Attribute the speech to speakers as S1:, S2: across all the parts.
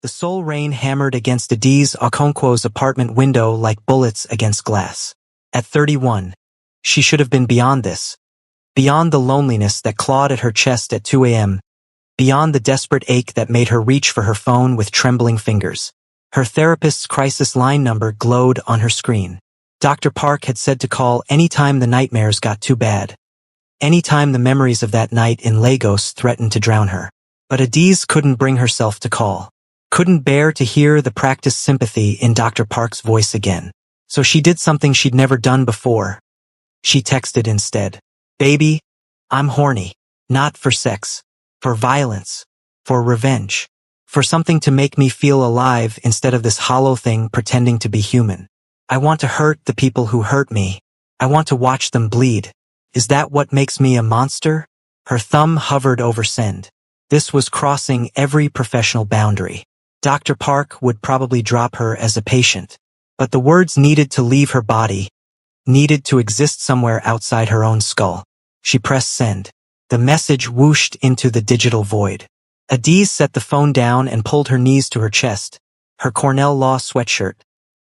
S1: The Seoul rain hammered against Adiz Okonkwo's apartment window like bullets against glass. At 31, she should have been beyond this. Beyond the loneliness that clawed at her chest at 2 a.m., beyond the desperate ache that made her reach for her phone with trembling fingers. Her therapist's crisis line number glowed on her screen. Dr. Park had said to call any time the nightmares got too bad. Any time the memories of that night in Lagos threatened to drown her. But Adiz couldn't bring herself to call. Couldn't bear to hear the practiced sympathy in Dr. Park's voice again. So she did something she'd never done before. She texted instead. Baby, I'm horny. Not for sex. For violence. For revenge. For something to make me feel alive instead of this hollow thing pretending to be human. I want to hurt the people who hurt me. I want to watch them bleed. Is that what makes me a monster? Her thumb hovered over send. This was crossing every professional boundary. Dr. Park would probably drop her as a patient. But the words needed to leave her body, needed to exist somewhere outside her own skull. She pressed send. The message whooshed into the digital void. Adiz set the phone down and pulled her knees to her chest. Her Cornell Law sweatshirt,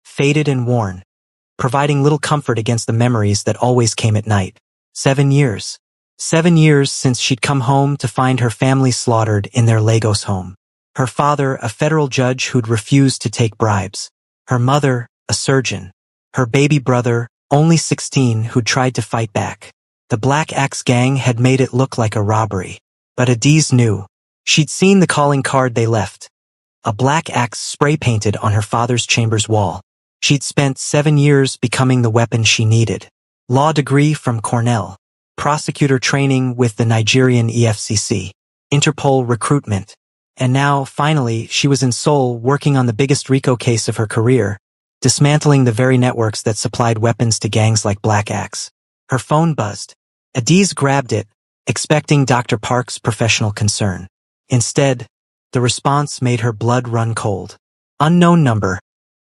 S1: faded and worn, providing little comfort against the memories that always came at night. 7 years. 7 years since she'd come home to find her family slaughtered in their Lagos home. Her father, a federal judge who'd refused to take bribes. Her mother, a surgeon. Her baby brother, only 16, who'd tried to fight back. The Black Axe gang had made it look like a robbery. But Adiz knew. She'd seen the calling card they left. A black axe spray-painted on her father's chamber's wall. She'd spent 7 years becoming the weapon she needed. Law degree from Cornell. Prosecutor training with the Nigerian EFCC. Interpol recruitment. And now, finally, she was in Seoul working on the biggest RICO case of her career, dismantling the very networks that supplied weapons to gangs like Black Axe. Her phone buzzed. Adiz grabbed it, expecting Dr. Park's professional concern. Instead, the response made her blood run cold. Unknown number.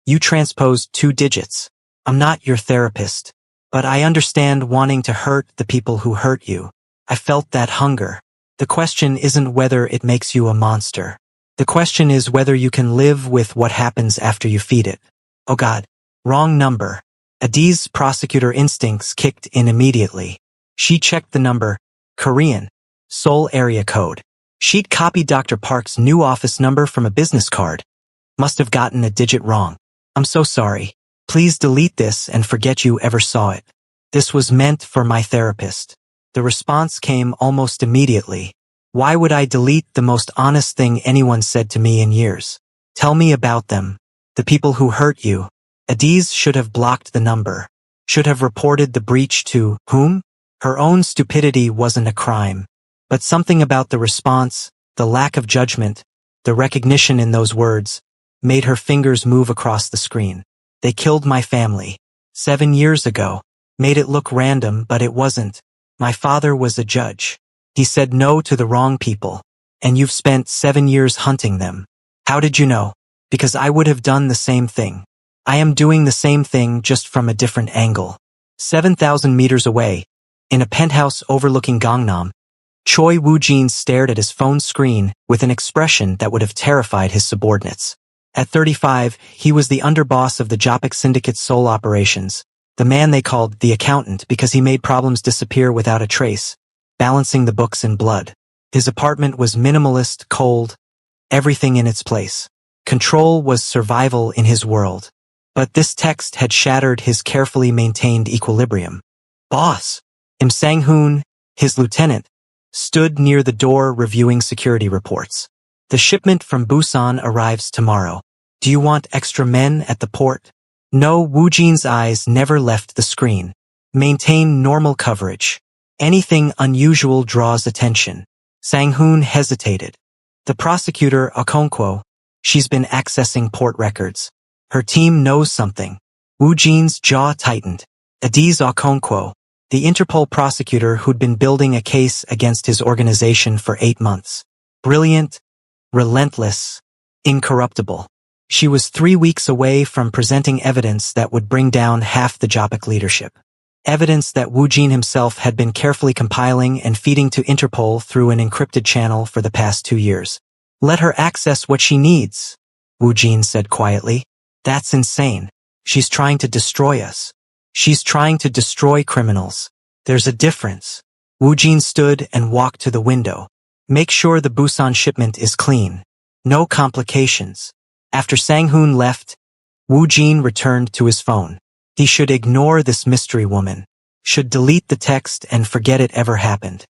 S1: You transposed 2 digits. I'm not your therapist. But I understand wanting to hurt the people who hurt you. I felt that hunger. The question isn't whether it makes you a monster. The question is whether you can live with what happens after you feed it. Oh God. Wrong number. Adiz's prosecutor instincts kicked in immediately. She checked the number. Korean. Seoul area code. She'd copied Dr. Park's new office number from a business card. Must have gotten a digit wrong. I'm so sorry. Please delete this and forget you ever saw it. This was meant for my therapist. The response came almost immediately. Why would I delete the most honest thing anyone said to me in years? Tell me about them. The people who hurt you. Adiz should have blocked the number. Should have reported the breach to whom? Her own stupidity wasn't a crime. But something about the response, the lack of judgment, the recognition in those words, made her fingers move across the screen. They killed my family. 7 years ago. Made it look random, but it wasn't. My father was a judge. He said no to the wrong people. And you've spent 7 years hunting them. How did you know? Because I would have done the same thing. I am doing the same thing just from a different angle. 7,000 meters away, in a penthouse overlooking Gangnam, Choi Woo-jin stared at his phone screen with an expression that would have terrified his subordinates. At 35, he was the underboss of the Jopik Syndicate's Seoul operations, the man they called the accountant because he made problems disappear without a trace, balancing the books in blood. His apartment was minimalist, cold, everything in its place. Control was survival in his world. But this text had shattered his carefully maintained equilibrium. Boss! Im Sang-hoon, his lieutenant, stood near the door reviewing security reports. The shipment from Busan arrives tomorrow. Do you want extra men at the port? No, Woo-jin's eyes never left the screen. Maintain normal coverage. Anything unusual draws attention. Sang-hoon hesitated. The prosecutor, Okonkwo, she's been accessing port records. Her team knows something. Woo-jin's jaw tightened. Adiz Okonkwo, the Interpol prosecutor who'd been building a case against his organization for 8 months. Brilliant, relentless, incorruptible. She was 3 weeks away from presenting evidence that would bring down half the Jopik leadership. Evidence that Woo-jin himself had been carefully compiling and feeding to Interpol through an encrypted channel for the past 2 years. Let her access what she needs. Wu Jin said quietly. That's insane. She's trying to destroy us. She's trying to destroy criminals. There's a difference. Wu Jin stood and walked to the window. Make sure the Busan shipment is clean. No complications. After Sang-hoon left, Wu Jin returned to his phone. He should ignore this mystery woman. Should delete the text and forget it ever happened.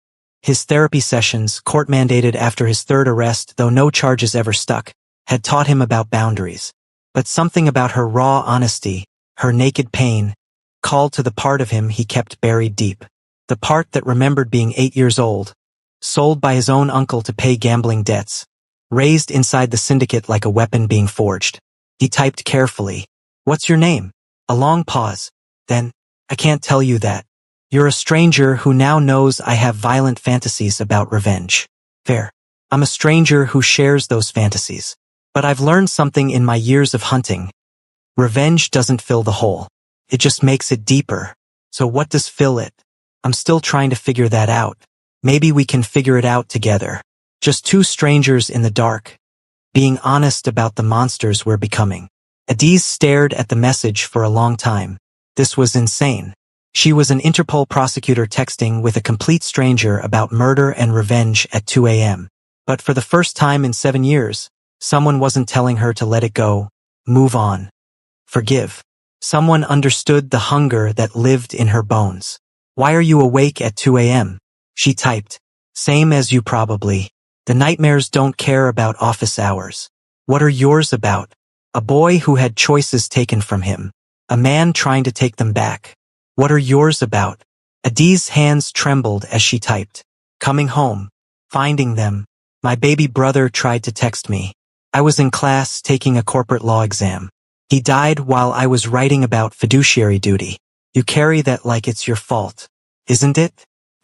S1: His therapy sessions, court-mandated after his third arrest, though no charges ever stuck, had taught him about boundaries. But something about her raw honesty, her naked pain, called to the part of him he kept buried deep. The part that remembered being 8 years old, sold by his own uncle to pay gambling debts, raised inside the syndicate like a weapon being forged. He typed carefully. What's your name? A long pause. Then, I can't tell you that. You're a stranger who now knows I have violent fantasies about revenge. Fair. I'm a stranger who shares those fantasies. But I've learned something in my years of hunting. Revenge doesn't fill the hole. It just makes it deeper. So what does fill it? I'm still trying to figure that out. Maybe we can figure it out together. Just two strangers in the dark, being honest about the monsters we're becoming. Adiz stared at the message for a long time. This was insane. She was an Interpol prosecutor texting with a complete stranger about murder and revenge at 2 a.m. But for the first time in 7 years, someone wasn't telling her to let it go, move on, forgive. Someone understood the hunger that lived in her bones. Why are you awake at 2 a.m.? She typed. Same as you probably. The nightmares don't care about office hours. What are yours about? A boy who had choices taken from him. A man trying to take them back. What are yours about? Adiz's hands trembled as she typed. Coming home. Finding them. My baby brother tried to text me. I was in class taking a corporate law exam. He died while I was writing about fiduciary duty. You carry that like it's your fault. Isn't it?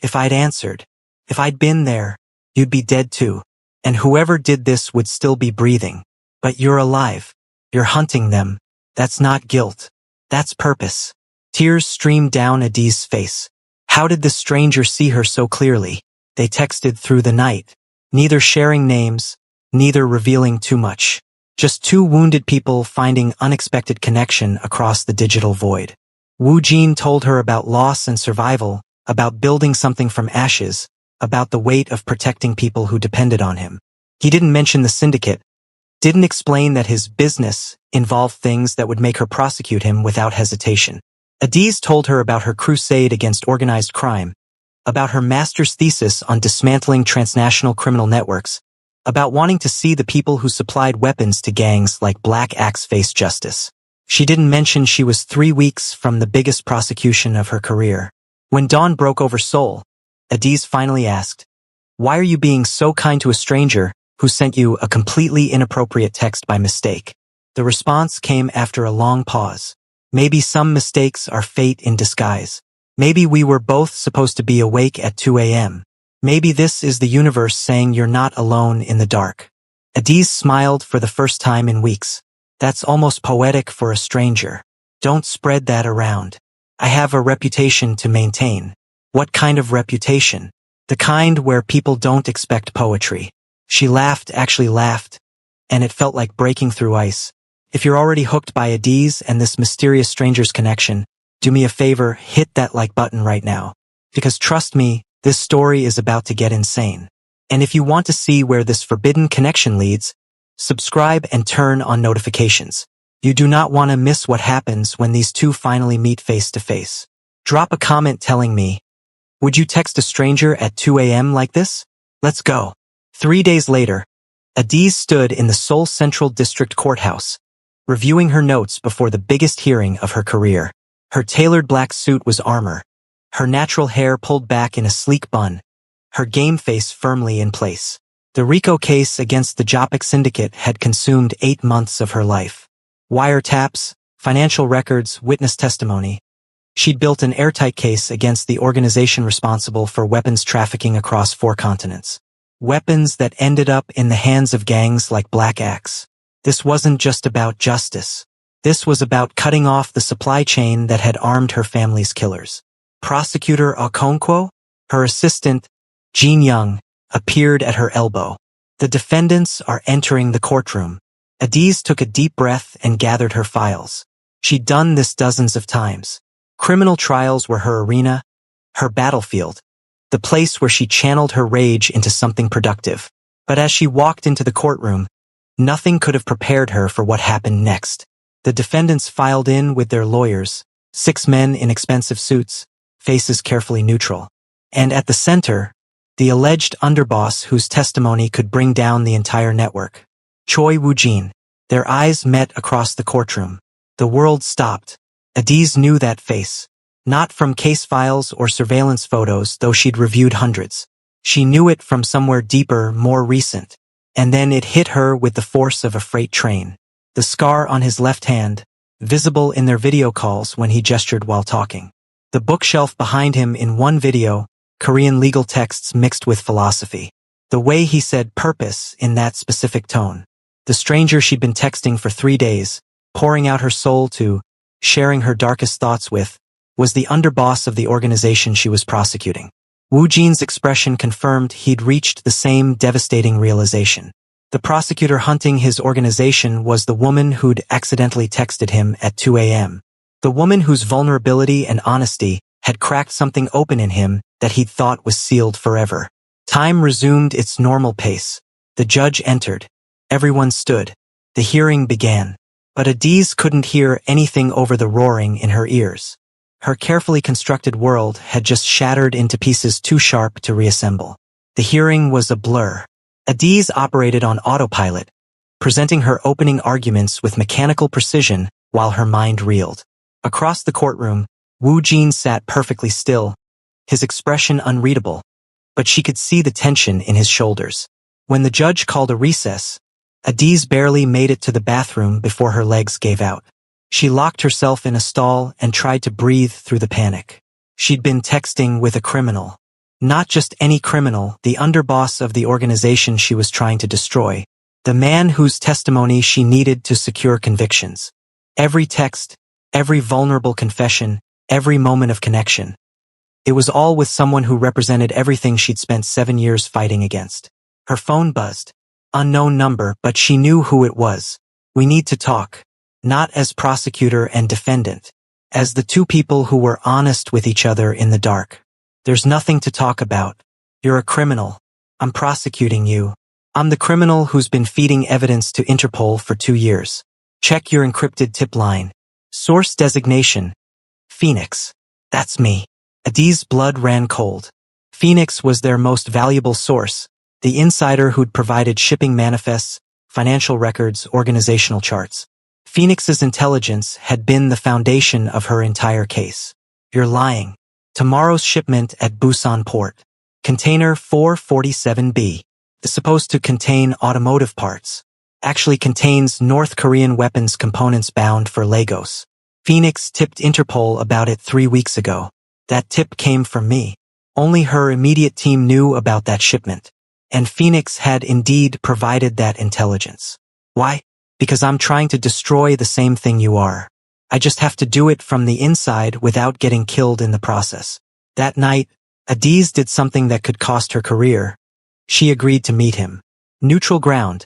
S1: If I'd answered. If I'd been there, you'd be dead too. And whoever did this would still be breathing. But you're alive. You're hunting them. That's not guilt. That's purpose. Tears streamed down Adiz's face. How did the stranger see her so clearly? They texted through the night. Neither sharing names, neither revealing too much. Just two wounded people finding unexpected connection across the digital void. Wu Jin told her about loss and survival, about building something from ashes, about the weight of protecting people who depended on him. He didn't mention the syndicate, didn't explain that his business involved things that would make her prosecute him without hesitation. Adiz told her about her crusade against organized crime, about her master's thesis on dismantling transnational criminal networks, about wanting to see the people who supplied weapons to gangs like Black Axe face justice. She didn't mention she was 3 weeks from the biggest prosecution of her career. When dawn broke over Seoul, Adiz finally asked, "Why are you being so kind to a stranger who sent you a completely inappropriate text by mistake?" The response came after a long pause. Maybe some mistakes are fate in disguise. Maybe we were both supposed to be awake at 2 a.m. Maybe this is the universe saying you're not alone in the dark. Adiz smiled for the first time in weeks. That's almost poetic for a stranger. Don't spread that around. I have a reputation to maintain. What kind of reputation? The kind where people don't expect poetry. She laughed, actually laughed, and it felt like breaking through ice. If you're already hooked by Adiz and this mysterious stranger's connection, do me a favor, hit that like button right now. Because trust me, this story is about to get insane. And if you want to see where this forbidden connection leads, subscribe and turn on notifications. You do not want to miss what happens when these two finally meet face to face. Drop a comment telling me, would you text a stranger at 2 a.m. like this? Let's go. 3 days later, Adiz stood in the Seoul Central District Courthouse, reviewing her notes before the biggest hearing of her career. Her tailored black suit was armor, her natural hair pulled back in a sleek bun, her game face firmly in place. The RICO case against the Jopik syndicate had consumed 8 months of her life. Wiretaps, financial records, witness testimony. She'd built an airtight case against the organization responsible for weapons trafficking across 4 continents. Weapons that ended up in the hands of gangs like Black Axe. This wasn't just about justice. This was about cutting off the supply chain that had armed her family's killers. Prosecutor Okonkwo, her assistant, Jean Young, appeared at her elbow. The defendants are entering the courtroom. Adiz took a deep breath and gathered her files. She'd done this dozens of times. Criminal trials were her arena, her battlefield, the place where she channeled her rage into something productive. But as she walked into the courtroom, nothing could have prepared her for what happened next. The defendants filed in with their lawyers, 6 men in expensive suits, faces carefully neutral. And at the center, the alleged underboss whose testimony could bring down the entire network. Choi Woo-jin. Their eyes met across the courtroom. The world stopped. Adiz knew that face. Not from case files or surveillance photos, though she'd reviewed hundreds. She knew it from somewhere deeper, more recent. And then it hit her with the force of a freight train. The scar on his left hand, visible in their video calls when he gestured while talking. The bookshelf behind him in one video, Korean legal texts mixed with philosophy. The way he said purpose in that specific tone. The stranger she'd been texting for 3 days, pouring out her soul to, sharing her darkest thoughts with, was the underboss of the organization she was prosecuting. Woo-jin's expression confirmed he'd reached the same devastating realization. The prosecutor hunting his organization was the woman who'd accidentally texted him at 2 a.m. The woman whose vulnerability and honesty had cracked something open in him that he'd thought was sealed forever. Time resumed its normal pace. The judge entered. Everyone stood. The hearing began. But Adiz couldn't hear anything over the roaring in her ears. Her carefully constructed world had just shattered into pieces too sharp to reassemble. The hearing was a blur. Adiz operated on autopilot, presenting her opening arguments with mechanical precision while her mind reeled. Across the courtroom, Woo-jin sat perfectly still, his expression unreadable, but she could see the tension in his shoulders. When the judge called a recess, Adiz barely made it to the bathroom before her legs gave out. She locked herself in a stall and tried to breathe through the panic. She'd been texting with a criminal. Not just any criminal, the underboss of the organization she was trying to destroy. The man whose testimony she needed to secure convictions. Every text, every vulnerable confession, every moment of connection. It was all with someone who represented everything she'd spent 7 years fighting against. Her phone buzzed. Unknown number, but she knew who it was. We need to talk. Not as prosecutor and defendant. As the two people who were honest with each other in the dark. There's nothing to talk about. You're a criminal. I'm prosecuting you. I'm the criminal who's been feeding evidence to Interpol for 2 years. Check your encrypted tip line. Source designation. Phoenix. That's me. Adiz's blood ran cold. Phoenix was their most valuable source. The insider who'd provided shipping manifests, financial records, organizational charts. Phoenix's intelligence had been the foundation of her entire case. You're lying. Tomorrow's shipment at Busan port. Container 447B. Is supposed to contain automotive parts. Actually contains North Korean weapons components bound for Lagos. Phoenix tipped Interpol about it 3 weeks ago. That tip came from me. Only her immediate team knew about that shipment. And Phoenix had indeed provided that intelligence. Why? Because I'm trying to destroy the same thing you are. I just have to do it from the inside without getting killed in the process. That night, Adiz did something that could cost her career. She agreed to meet him. Neutral ground.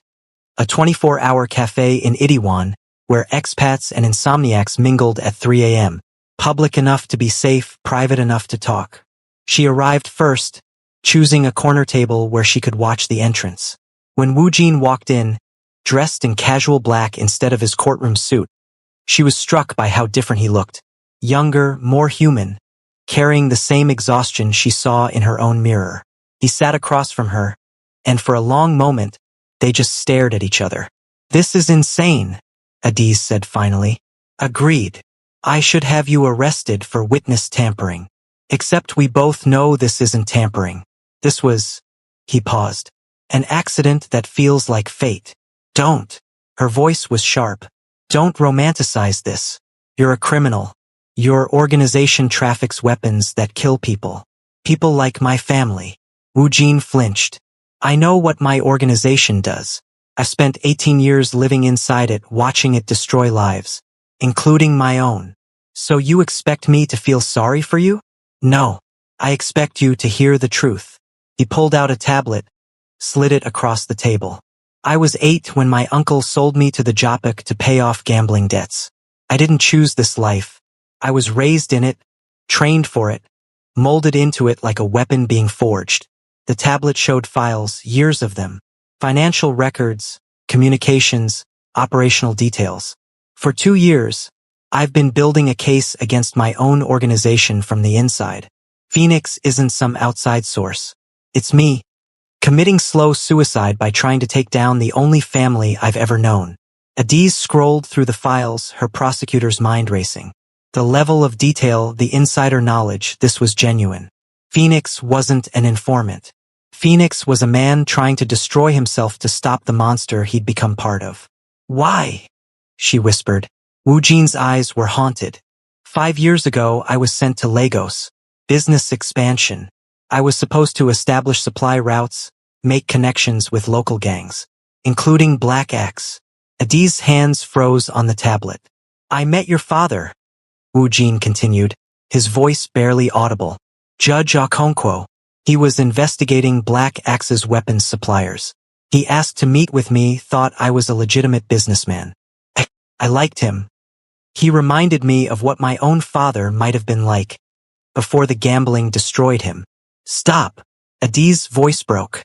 S1: A 24-hour cafe in Itaewon, where expats and insomniacs mingled at 3 a.m. Public enough to be safe, private enough to talk. She arrived first, choosing a corner table where she could watch the entrance. When Woo-jin walked in, dressed in casual black instead of his courtroom suit, she was struck by how different he looked. Younger, more human, carrying the same exhaustion she saw in her own mirror. He sat across from her, and for a long moment, they just stared at each other. This is insane, Adiz said finally. Agreed. I should have you arrested for witness tampering. Except we both know this isn't tampering. This was, he paused, an accident that feels like fate. Don't. Her voice was sharp. Don't romanticize this. You're a criminal. Your organization traffics weapons that kill people. People like my family. Woo-jin flinched. I know what my organization does. I've spent 18 years living inside it, watching it destroy lives, including my own. So you expect me to feel sorry for you? No. I expect you to hear the truth. He pulled out a tablet, slid it across the table. I was 8 when my uncle sold me to the Jopik to pay off gambling debts. I didn't choose this life. I was raised in it, trained for it, molded into it like a weapon being forged. The tablet showed files, years of them. Financial records, communications, operational details. For 2 years, I've been building a case against my own organization from the inside. Phoenix isn't some outside source. It's me, committing slow suicide by trying to take down the only family I've ever known. Adiz scrolled through the files, her prosecutor's mind racing. The level of detail, the insider knowledge, this was genuine. Phoenix wasn't an informant. Phoenix was a man trying to destroy himself to stop the monster he'd become part of. Why? She whispered. Wu Jin's eyes were haunted. 5 years ago, I was sent to Lagos. Business expansion. I was supposed to establish supply routes, make connections with local gangs, including Black Axe. Adiz's hands froze on the tablet. I met your father, Wu Jin continued, his voice barely audible. Judge Okonkwo. He was investigating Black Axe's weapons suppliers. He asked to meet with me, thought I was a legitimate businessman. I liked him. He reminded me of what my own father might have been like, before the gambling destroyed him. Stop. Adiz's voice broke.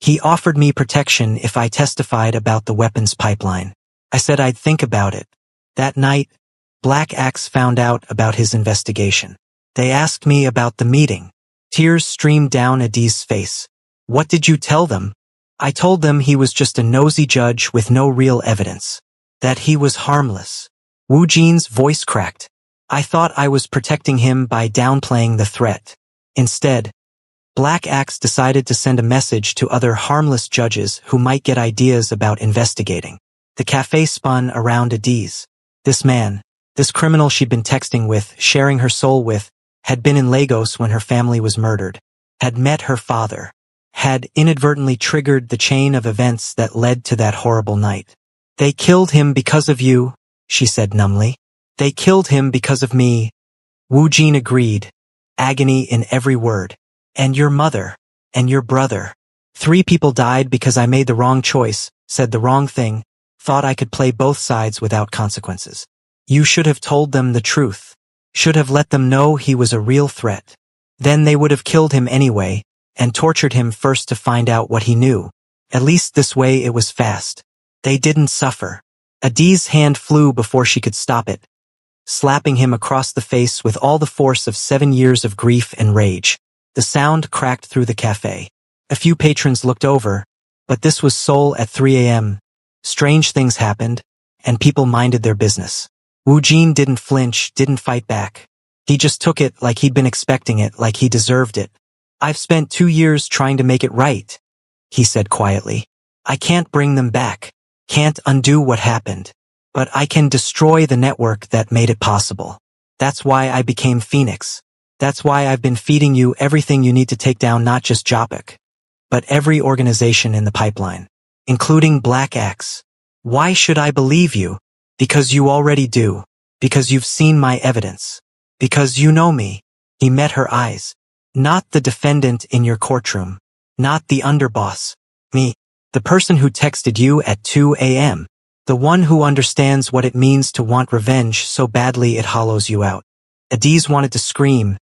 S1: He offered me protection if I testified about the weapons pipeline. I said I'd think about it. That night, Black Axe found out about his investigation. They asked me about the meeting. Tears streamed down Adiz's face. What did you tell them? I told them he was just a nosy judge with no real evidence. That he was harmless. Wu Jin's voice cracked. I thought I was protecting him by downplaying the threat. Instead, Black Axe decided to send a message to other harmless judges who might get ideas about investigating. The cafe spun around Adiz. This man, this criminal she'd been texting with, sharing her soul with, had been in Lagos when her family was murdered, had met her father, had inadvertently triggered the chain of events that led to that horrible night. They killed him because of you, she said numbly. They killed him because of me. Wu Jin agreed, agony in every word. And your mother, and your brother. 3 people died because I made the wrong choice, said the wrong thing, thought I could play both sides without consequences. You should have told them the truth. Should have let them know he was a real threat. Then they would have killed him anyway, and tortured him first to find out what he knew. At least this way it was fast. They didn't suffer. Adiz's hand flew before she could stop it, slapping him across the face with all the force of 7 years of grief and rage. The sound cracked through the cafe. A few patrons looked over, but this was Seoul at 3 a.m. Strange things happened, and people minded their business. Wu Jin didn't flinch, didn't fight back. He just took it like he'd been expecting it, like he deserved it. I've spent 2 years trying to make it right, he said quietly. I can't bring them back, can't undo what happened, but I can destroy the network that made it possible. That's why I became Phoenix. That's why I've been feeding you everything you need to take down not just Jopik, but every organization in the pipeline, including Black Axe. Why should I believe you? Because you already do. Because you've seen my evidence. Because you know me. He met her eyes. Not the defendant in your courtroom. Not the underboss. Me. The person who texted you at 2 a.m. The one who understands what it means to want revenge so badly it hollows you out. Adiz wanted to scream,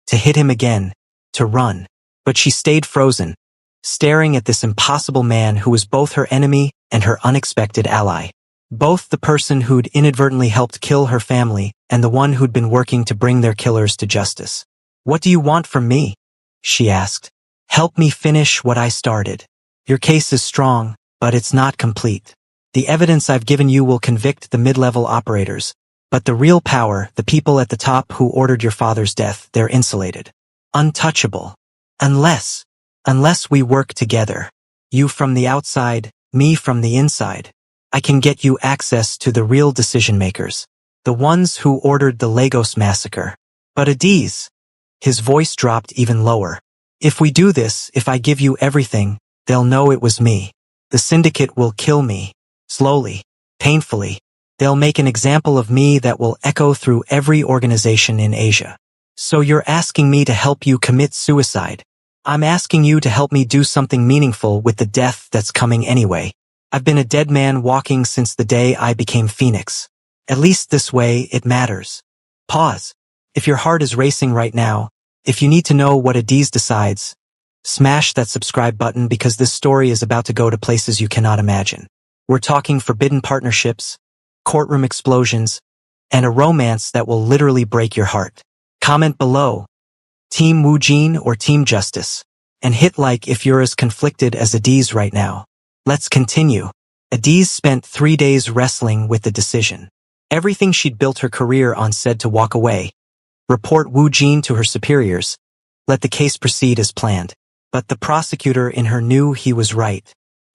S1: to hit him again, to run. But she stayed frozen, staring at this impossible man who was both her enemy and her unexpected ally. Both the person who'd inadvertently helped kill her family and the one who'd been working to bring their killers to justice. What do you want from me? She asked. Help me finish what I started. Your case is strong, but it's not complete. The evidence I've given you will convict the mid-level operators, but the real power, the people at the top who ordered your father's death, they're insulated. Untouchable. Unless we work together. You from the outside, me from the inside. I can get you access to the real decision-makers. The ones who ordered the Lagos massacre. But Adiz, his voice dropped even lower. If we do this, if I give you everything, they'll know it was me. The syndicate will kill me. Slowly. Painfully. They'll make an example of me that will echo through every organization in Asia. So you're asking me to help you commit suicide. I'm asking you to help me do something meaningful with the death that's coming anyway. I've been a dead man walking since the day I became Phoenix. At least this way, it matters. Pause. If your heart is racing right now, if you need to know what Adiz decides, smash that subscribe button because this story is about to go to places you cannot imagine. We're talking forbidden partnerships, courtroom explosions, and a romance that will literally break your heart. Comment below, Team Woo Jin or Team Justice, and hit like if you're as conflicted as Adiz right now. Let's continue. Adiz spent 3 days wrestling with the decision. Everything she'd built her career on said to walk away, report Woo Jin to her superiors, let the case proceed as planned. But the prosecutor in her knew he was right.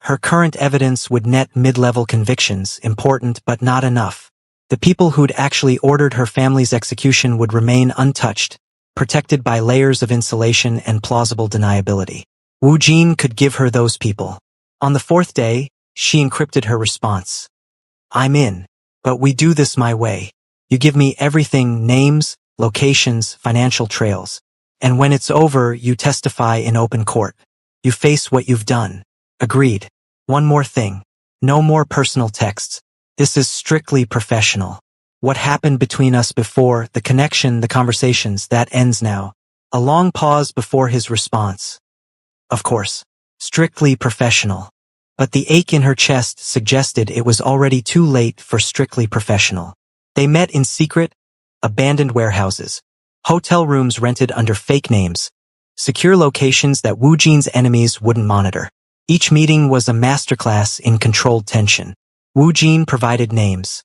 S1: Her current evidence would net mid-level convictions, important but not enough. The people who'd actually ordered her family's execution would remain untouched, protected by layers of insulation and plausible deniability. Woo Jin could give her those people. On the 4th day, she encrypted her response. I'm in, but we do this my way. You give me everything, names, locations, financial trails. And when it's over, you testify in open court. You face what you've done. Agreed. One more thing. No more personal texts. This is strictly professional. What happened between us before, the connection, the conversations, that ends now. A long pause before his response. Of course. Strictly professional. But the ache in her chest suggested it was already too late for strictly professional. They met in secret, abandoned warehouses, hotel rooms rented under fake names, secure locations that Woo Jin's enemies wouldn't monitor. Each meeting was a masterclass in controlled tension. Woo Jin provided names.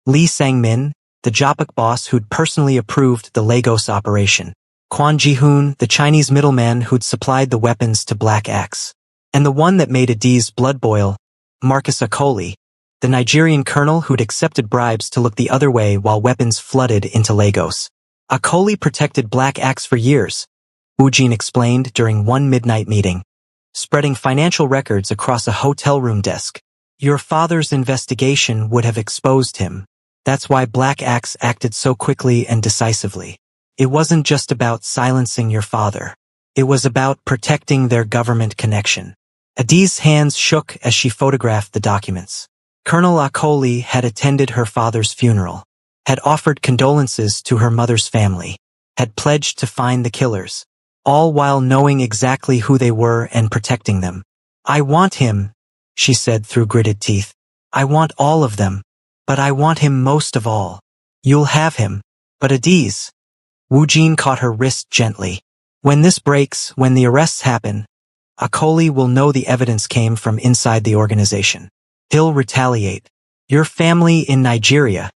S1: Lee Sang-min, the Jopik boss who'd personally approved the Lagos operation. Kwon Ji-hoon, the Chinese middleman who'd supplied the weapons to Black Axe. And the one that made Adiz's blood boil, Marcus Akoli, the Nigerian colonel who'd accepted bribes to look the other way while weapons flooded into Lagos. Akoli protected Black Axe for years, Woo Jin explained during one midnight meeting, spreading financial records across a hotel room desk. Your father's investigation would have exposed him. That's why Black Axe acted so quickly and decisively. It wasn't just about silencing your father. It was about protecting their government connection. Adiz's hands shook as she photographed the documents. Colonel Akoli had attended her father's funeral, had offered condolences to her mother's family, had pledged to find the killers, all while knowing exactly who they were and protecting them. I want him, she said through gritted teeth. I want all of them, but I want him most of all. You'll have him. But Adiz. Woo Jin caught her wrist gently. When this breaks, when the arrests happen, Akoli will know the evidence came from inside the organization. He'll retaliate. Your family in Nigeria,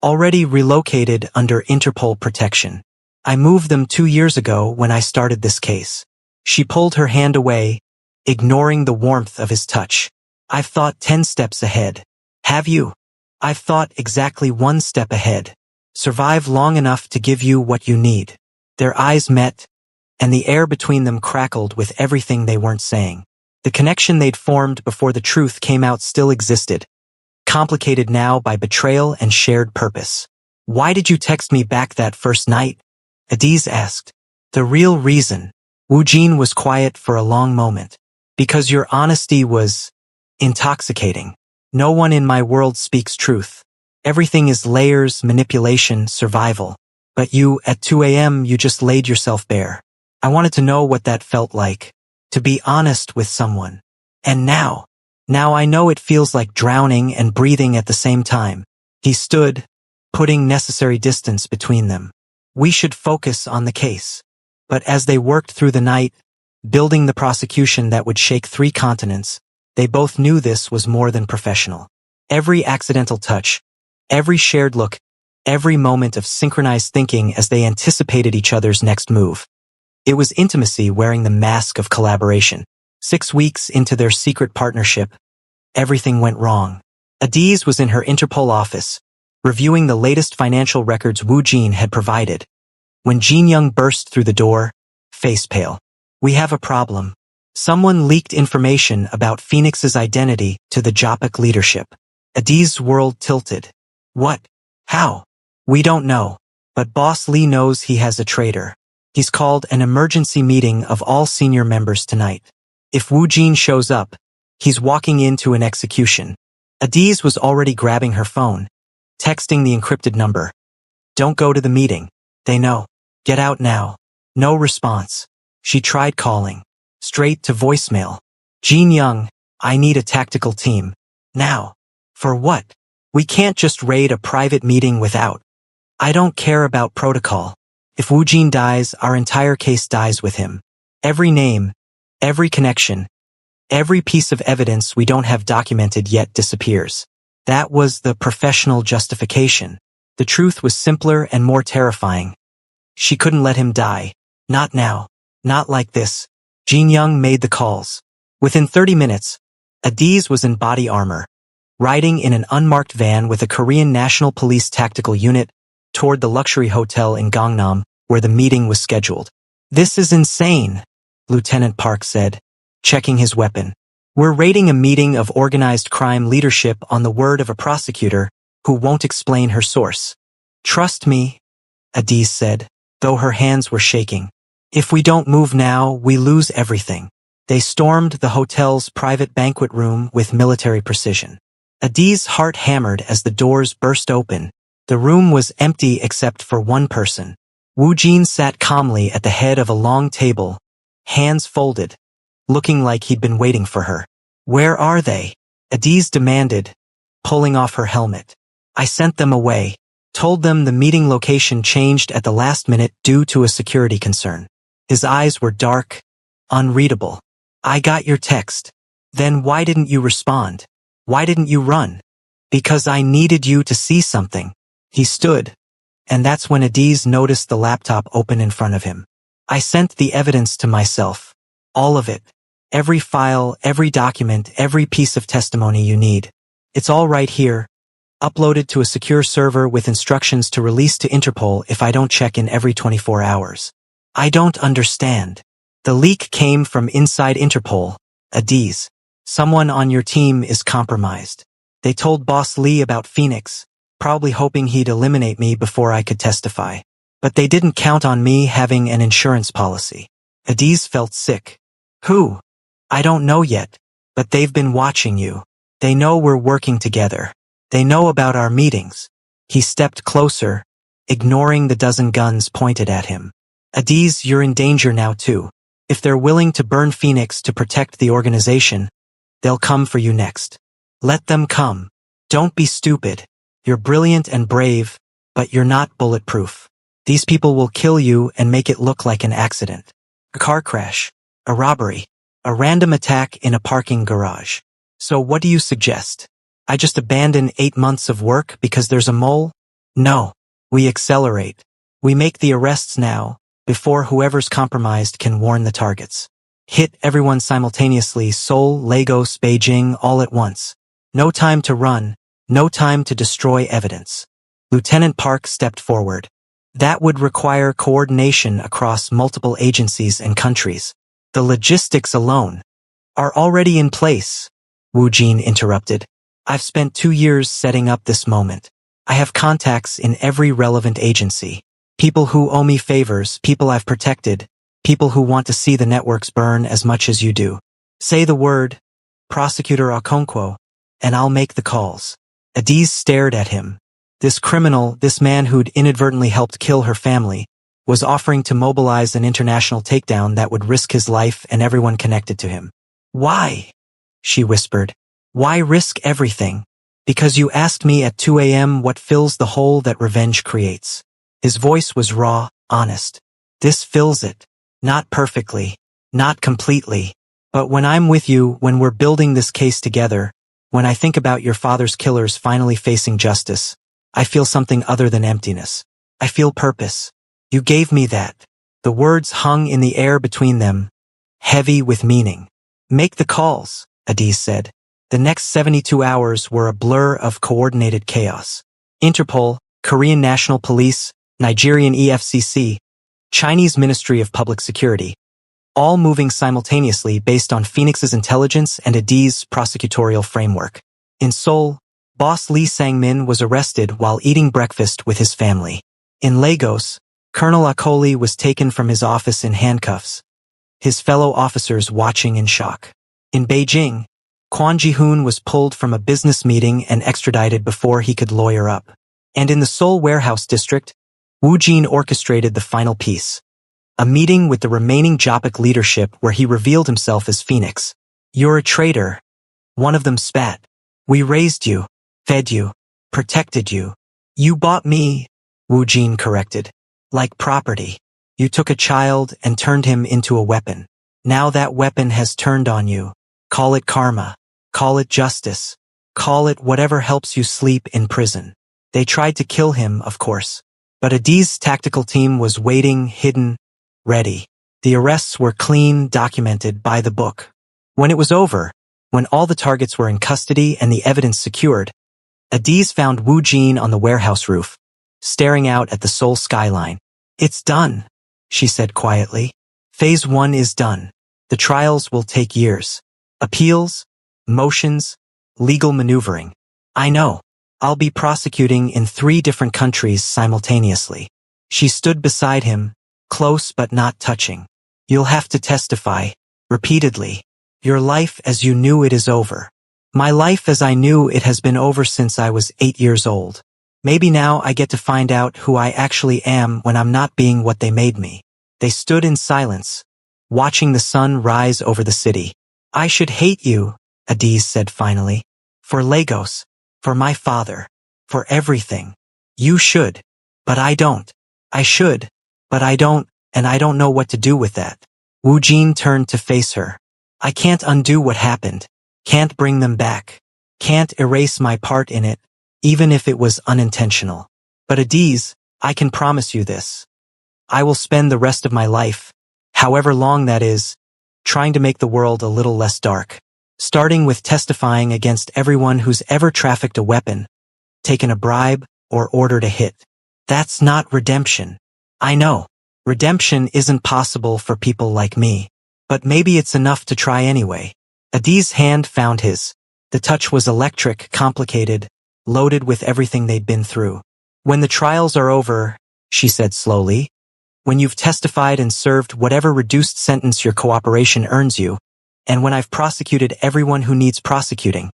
S1: already relocated under Interpol protection. I moved them 2 years ago when I started this case. She pulled her hand away, ignoring the warmth of his touch. I've thought 10 steps ahead. Have you? I've thought exactly 1 step ahead. Survive long enough to give you what you need. Their eyes met, and the air between them crackled with everything they weren't saying. The connection they'd formed before the truth came out still existed, complicated now by betrayal and shared purpose. Why did you text me back that first night? Adiz asked. The real reason. Woo Jin was quiet for a long moment. Because your honesty was intoxicating. No one in my world speaks truth. Everything is layers, manipulation, survival. But you, at 2 a.m., you just laid yourself bare. I wanted to know what that felt like. To be honest with someone. And now I know it feels like drowning and breathing at the same time. He stood, putting necessary distance between them. We should focus on the case. But as they worked through the night, building the prosecution that would shake 3 continents, they both knew this was more than professional. Every accidental touch, every shared look, every moment of synchronized thinking as they anticipated each other's next move. It was intimacy wearing the mask of collaboration. 6 weeks into their secret partnership, everything went wrong. Adiz was in her Interpol office, reviewing the latest financial records Woo Jin had provided, when Jin Young burst through the door, face pale. We have a problem. Someone leaked information about Phoenix's identity to the Jopik leadership. Adiz's world tilted. What? How? We don't know. But Boss Lee knows he has a traitor. He's called an emergency meeting of all senior members tonight. If Woo Jin shows up, He's walking into an execution. Adiz was already grabbing her phone, texting the encrypted number. Don't go to the meeting. They know. Get out now. No response. She tried calling. Straight to voicemail. Jin Young, I need a tactical team. Now. For what? We can't just raid a private meeting without. I don't care about protocol. If Wu Jin dies, our entire case dies with him. Every name, every connection, every piece of evidence we don't have documented yet disappears. That was the professional justification. The truth was simpler and more terrifying. She couldn't let him die. Not now. Not like this. Jin Young made the calls. Within 30 minutes, Adiz was in body armor, riding in an unmarked van with a Korean National Police tactical unit toward the luxury hotel in Gangnam where the meeting was scheduled. This is insane, Lieutenant Park said, checking his weapon. We're raiding a meeting of organized crime leadership on the word of a prosecutor who won't explain her source. Trust me, Adiz said, though her hands were shaking. If we don't move now, we lose everything. They stormed the hotel's private banquet room with military precision. Adiz's heart hammered as the doors burst open. The room was empty except for one person. Wu Jin sat calmly at the head of a long table, hands folded, looking like he'd been waiting for her. Where are they? Adiz demanded, pulling off her helmet. I sent them away. Told them the meeting location changed at the last minute due to a security concern. His eyes were dark, unreadable. I got your text. Then why didn't you respond? Why didn't you run? Because I needed you to see something. He stood, and that's when Adiz noticed the laptop open in front of him. I sent the evidence to myself. All of it. Every file, every document, every piece of testimony you need. It's all right here, uploaded to a secure server with instructions to release to Interpol if I don't check in every 24 hours. I don't understand. The leak came from inside Interpol. Adiz. Someone on your team is compromised. They told Boss Lee about Phoenix, probably hoping he'd eliminate me before I could testify. But they didn't count on me having an insurance policy. Adiz felt sick. Who? I don't know yet, but they've been watching you. They know we're working together. They know about our meetings. He stepped closer, ignoring the dozen guns pointed at him. Adiz, you're in danger now too. If they're willing to burn Phoenix to protect the organization, they'll come for you next. Let them come. Don't be stupid. You're brilliant and brave, but you're not bulletproof. These people will kill you and make it look like an accident. A car crash. A robbery. A random attack in a parking garage. So what do you suggest? I just abandon 8 months of work because there's a mole? No. We accelerate. We make the arrests now, before whoever's compromised can warn the targets. Hit everyone simultaneously, Seoul, Lagos, Beijing, all at once. No time to run, no time to destroy evidence. Lieutenant Park stepped forward. That would require coordination across multiple agencies and countries. The logistics alone are already in place, Wu Jin interrupted. I've spent 2 years setting up this moment. I have contacts in every relevant agency. People who owe me favors, people I've protected, people who want to see the networks burn as much as you do. Say the word, Prosecutor Okonkwo, and I'll make the calls. Adiz stared at him. This criminal, this man who'd inadvertently helped kill her family, was offering to mobilize an international takedown that would risk his life and everyone connected to him. Why? She whispered. Why risk everything? Because you asked me at 2 a.m. what fills the hole that revenge creates. His voice was raw, honest. This fills it. Not perfectly. Not completely. But when I'm with you, when we're building this case together, when I think about your father's killers finally facing justice, I feel something other than emptiness. I feel purpose. You gave me that. The words hung in the air between them, heavy with meaning. Make the calls, Adiz said. The next 72 hours were a blur of coordinated chaos. Interpol, Korean National Police, Nigerian EFCC, Chinese Ministry of Public Security, all moving simultaneously based on Phoenix's intelligence and Adiz's prosecutorial framework. In Seoul, Boss Lee Sang-min was arrested while eating breakfast with his family. In Lagos, Colonel Akoli was taken from his office in handcuffs, his fellow officers watching in shock. In Beijing, Kwon Ji-hoon was pulled from a business meeting and extradited before he could lawyer up. And in the Seoul warehouse district, Woo Jin orchestrated the final piece. A meeting with the remaining Joppik leadership where he revealed himself as Phoenix. "You're a traitor," one of them spat. "We raised you, fed you, protected you. You bought me," Woo Jin corrected. "Like property. You took a child and turned him into a weapon. Now that weapon has turned on you. Call it karma. Call it justice. Call it whatever helps you sleep in prison." They tried to kill him, of course. But Adi's tactical team was waiting, hidden, ready. The arrests were clean, documented by the book. When it was over, when all the targets were in custody and the evidence secured, Adi's found Woo Jin on the warehouse roof, staring out at the Seoul skyline. "It's done," she said quietly. "Phase 1 is done. The trials will take years. Appeals, motions, legal maneuvering. I know. I'll be prosecuting in 3 different countries simultaneously." She stood beside him, close but not touching. "You'll have to testify, repeatedly. Your life as you knew it is over. My life as I knew it has been over since I was 8 years old. Maybe now I get to find out who I actually am when I'm not being what they made me." They stood in silence, watching the sun rise over the city. "I should hate you," Adiz said finally. "For Lagos. For my father. For everything. You should. But I don't. I should. But I don't, and I don't know what to do with that." Woo Jin turned to face her. "I can't undo what happened. Can't bring them back. Can't erase my part in it, even if it was unintentional. But Adiz, I can promise you this. I will spend the rest of my life, however long that is, trying to make the world a little less dark. Starting with testifying against everyone who's ever trafficked a weapon, taken a bribe, or ordered a hit. That's not redemption. I know. Redemption isn't possible for people like me. But maybe it's enough to try anyway." Adiz's hand found his. The touch was electric, complicated, loaded with everything they'd been through. "When the trials are over," she said slowly, "when you've testified and served whatever reduced sentence your cooperation earns you, and when I've prosecuted everyone who needs prosecuting.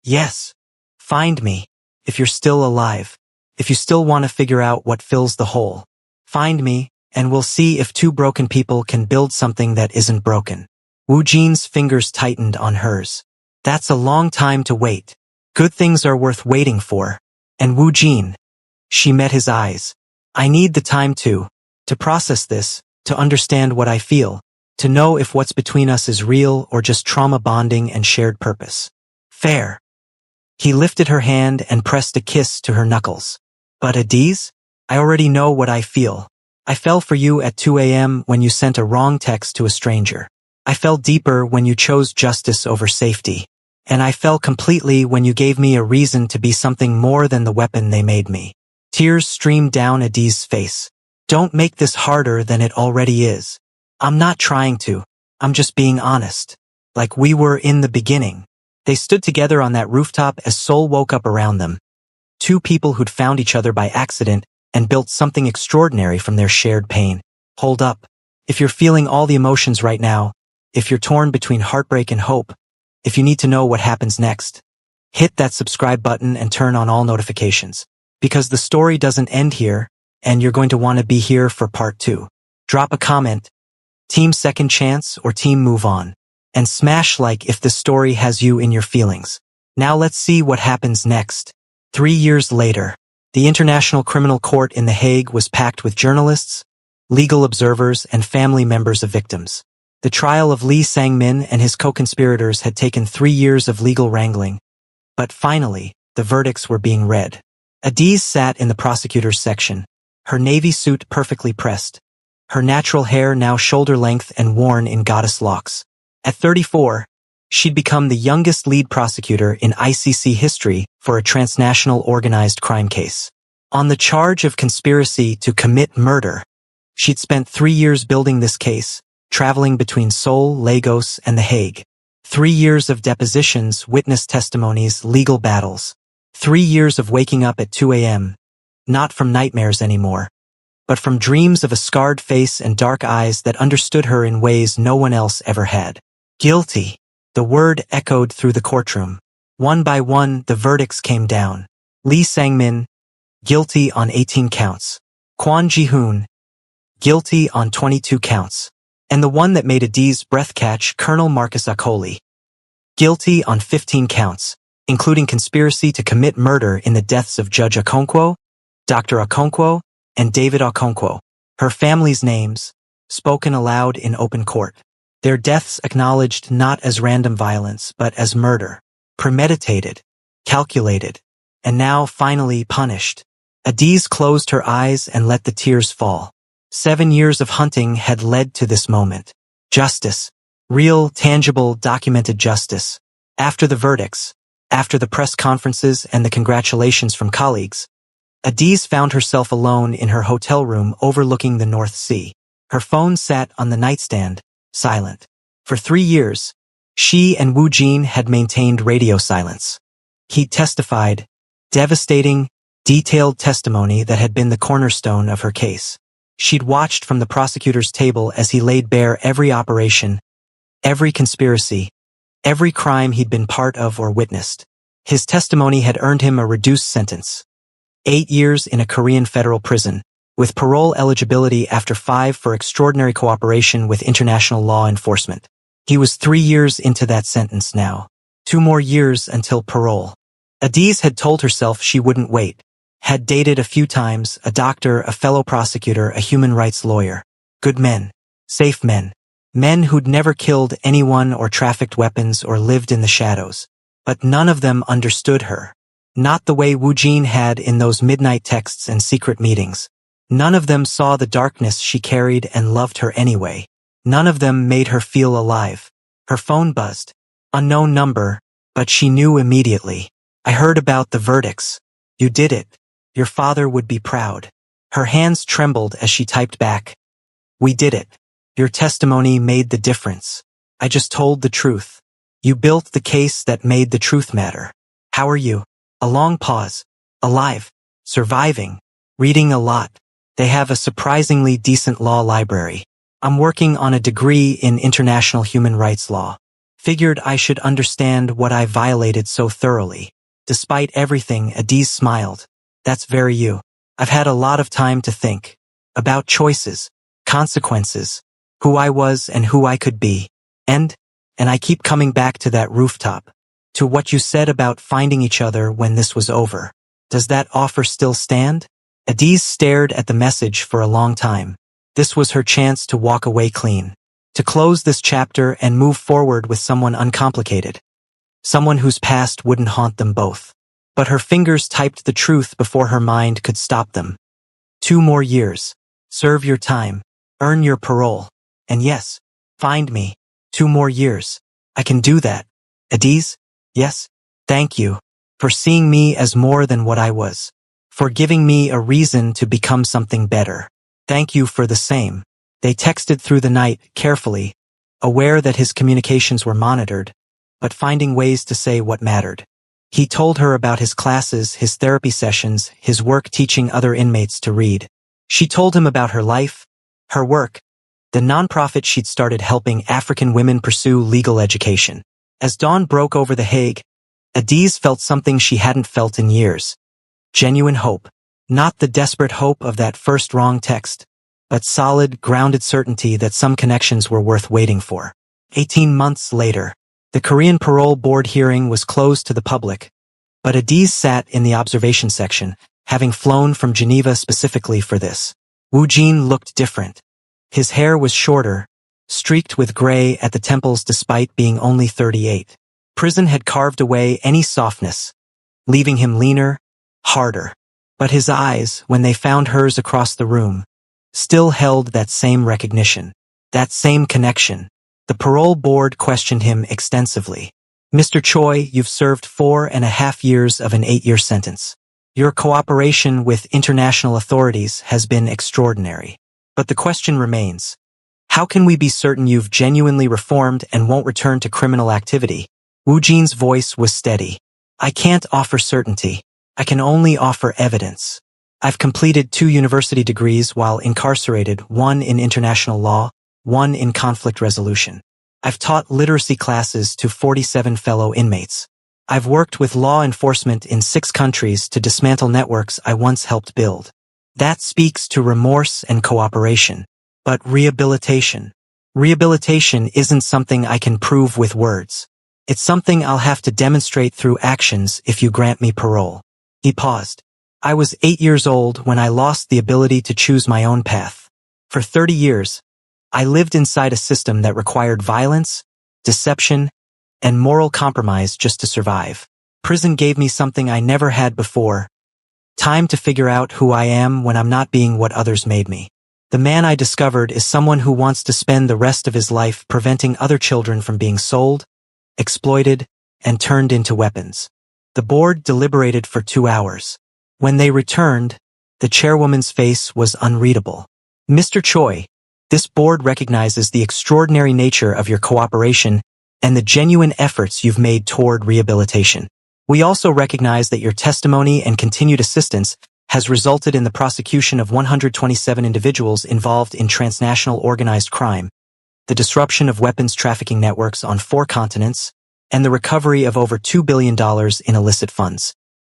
S1: Yes. Find me, if you're still alive. If you still want to figure out what fills the hole. Find me, and we'll see if 2 broken people can build something that isn't broken." Woo Jin's fingers tightened on hers. "That's a long time to wait. Good things are worth waiting for. And Woo Jin." She met his eyes. "I need the time to process this, to understand what I feel, to know if what's between us is real or just trauma bonding and shared purpose." "Fair." He lifted her hand and pressed a kiss to her knuckles. "But Adiz, I already know what I feel. I fell for you at 2 a.m. when you sent a wrong text to a stranger. I fell deeper when you chose justice over safety. And I fell completely when you gave me a reason to be something more than the weapon they made me." Tears streamed down Adiz's face. "Don't make this harder than it already is. I'm not trying to. I'm just being honest. Like we were in the beginning." They stood together on that rooftop as Seoul woke up around them. 2 people who'd found each other by accident and built something extraordinary from their shared pain. Hold up. If you're feeling all the emotions right now, if you're torn between heartbreak and hope, if you need to know what happens next, hit that subscribe button and turn on all notifications. Because the story doesn't end here, and you're going to want to be here for part 2. Drop a comment. Team Second Chance or Team Move On. And smash like if the story has you in your feelings. Now let's see what happens next. 3 years later, the International Criminal Court in The Hague was packed with journalists, legal observers, and family members of victims. The trial of Lee Sang-min and his co-conspirators had taken 3 years of legal wrangling. But finally, the verdicts were being read. Adiz sat in the prosecutor's section, her navy suit perfectly pressed, her natural hair now shoulder-length and worn in goddess locks. At 34, she'd become the youngest lead prosecutor in ICC history for a transnational organized crime case. On the charge of conspiracy to commit murder, she'd spent 3 years building this case, traveling between Seoul, Lagos, and The Hague. 3 years of depositions, witness testimonies, legal battles. 3 years of waking up at 2 a.m., not from nightmares anymore, but from dreams of a scarred face and dark eyes that understood her in ways no one else ever had. Guilty. The word echoed through the courtroom. One by one, the verdicts came down. Lee Sang-min, guilty on 18 counts. Kwon Ji-hoon, guilty on 22 counts. And the one that made Adi's breath catch, Colonel Marcus Akoli, guilty on 15 counts, including conspiracy to commit murder in the deaths of Judge Okonkwo, Dr. Okonkwo, and David Okonkwo. Her family's names, spoken aloud in open court. Their deaths acknowledged not as random violence, but as murder. Premeditated, calculated, and now finally punished. Adiz closed her eyes and let the tears fall. 7 years of hunting had led to this moment. Justice. Real, tangible, documented justice. After the verdicts, after the press conferences and the congratulations from colleagues, Adiz found herself alone in her hotel room overlooking the North Sea. Her phone sat on the nightstand, silent. For 3 years, she and Woo Jin had maintained radio silence. He testified, devastating, detailed testimony that had been the cornerstone of her case. She'd watched from the prosecutor's table as he laid bare every operation, every conspiracy, every crime he'd been part of or witnessed. His testimony had earned him a reduced sentence. 8 years in a Korean federal prison, with parole eligibility after 5 for extraordinary cooperation with international law enforcement. He was 3 years into that sentence now. 2 more years until parole. Adiz had told herself she wouldn't wait. Had dated a few times, a doctor, a fellow prosecutor, a human rights lawyer. Good men. Safe men. Men who'd never killed anyone or trafficked weapons or lived in the shadows. But none of them understood her. Not the way Woo Jin had in those midnight texts and secret meetings. None of them saw the darkness she carried and loved her anyway. None of them made her feel alive. Her phone buzzed. Unknown number, but she knew immediately. I heard about the verdicts. You did it. Your father would be proud. Her hands trembled as she typed back. We did it. Your testimony made the difference. I just told the truth. You built the case that made the truth matter. How are you? A long pause. Alive. Surviving. Reading a lot. They have a surprisingly decent law library. I'm working on a degree in international human rights law. Figured I should understand what I violated so thoroughly. Despite everything, Adiz smiled. That's very you. I've had a lot of time to think. About choices, consequences, who I was and who I could be. And I keep coming back to that rooftop. To what you said about finding each other when this was over. Does that offer still stand? Adiz stared at the message for a long time. This was her chance to walk away clean. To close this chapter and move forward with someone uncomplicated. Someone whose past wouldn't haunt them both. But her fingers typed the truth before her mind could stop them. 2 more years. Serve your time. Earn your parole. And yes, find me. 2 more years. I can do that. Adiz? Yes? Thank you. For seeing me as more than what I was. For giving me a reason to become something better. Thank you for the same. They texted through the night, carefully, aware that his communications were monitored, but finding ways to say what mattered. He told her about his classes, his therapy sessions, his work teaching other inmates to read. She told him about her life, her work, the nonprofit she'd started helping African women pursue legal education. As dawn broke over The Hague, Adiz felt something she hadn't felt in years. Genuine hope. Not the desperate hope of that first wrong text, but solid, grounded certainty that some connections were worth waiting for. 18 months later, the Korean parole board hearing was closed to the public, but Adiz sat in the observation section, having flown from Geneva specifically for this. Woo Jin looked different. His hair was shorter, streaked with gray at the temples despite being only 38. Prison had carved away any softness, leaving him leaner, harder. But his eyes, when they found hers across the room, still held that same recognition, that same connection. The parole board questioned him extensively. Mr. Choi, you've served 4.5 years of an 8-year sentence. Your cooperation with international authorities has been extraordinary. But the question remains. How can we be certain you've genuinely reformed and won't return to criminal activity? Woo Jin's voice was steady. I can't offer certainty. I can only offer evidence. I've completed 2 university degrees while incarcerated, one in international law, one in conflict resolution. I've taught literacy classes to 47 fellow inmates. I've worked with law enforcement in 6 countries to dismantle networks I once helped build. That speaks to remorse and cooperation. But rehabilitation. Rehabilitation isn't something I can prove with words. It's something I'll have to demonstrate through actions if you grant me parole. He paused. I was 8 years old when I lost the ability to choose my own path. For 30 years, I lived inside a system that required violence, deception, and moral compromise just to survive. Prison gave me something I never had before. Time to figure out who I am when I'm not being what others made me. The man I discovered is someone who wants to spend the rest of his life preventing other children from being sold, exploited, and turned into weapons. The board deliberated for 2 hours. When they returned, the chairwoman's face was unreadable. Mr. Choi, this board recognizes the extraordinary nature of your cooperation and the genuine efforts you've made toward rehabilitation. We also recognize that your testimony and continued assistance has resulted in the prosecution of 127 individuals involved in transnational organized crime, the disruption of weapons trafficking networks on 4 continents, and the recovery of over $2 billion in illicit funds.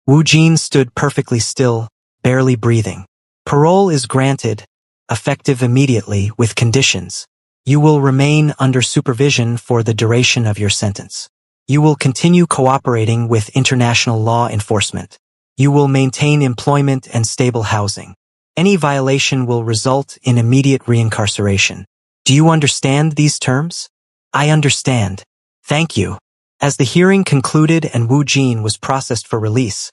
S1: Wu Jin stood perfectly still, barely breathing. Parole is granted, effective immediately with conditions. You will remain under supervision for the duration of your sentence. You will continue cooperating with international law enforcement. You will maintain employment and stable housing. Any violation will result in immediate reincarceration. Do you understand these terms? I understand. Thank you. As the hearing concluded and Wu Jin was processed for release,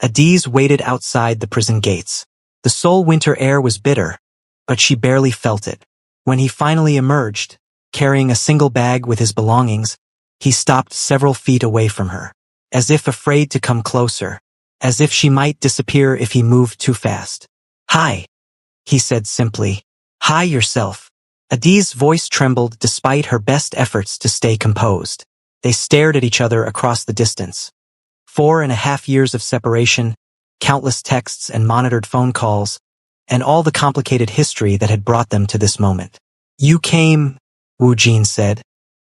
S1: Adiz waited outside the prison gates. The Seoul winter air was bitter, but she barely felt it. When he finally emerged, carrying a single bag with his belongings, he stopped several feet away from her, as if afraid to come closer, as if she might disappear if he moved too fast. Hi, he said simply. Hi yourself. Adiz's voice trembled despite her best efforts to stay composed. They stared at each other across the distance. 4.5 years of separation, countless texts and monitored phone calls, and all the complicated history that had brought them to this moment. You came, Wu Jin said,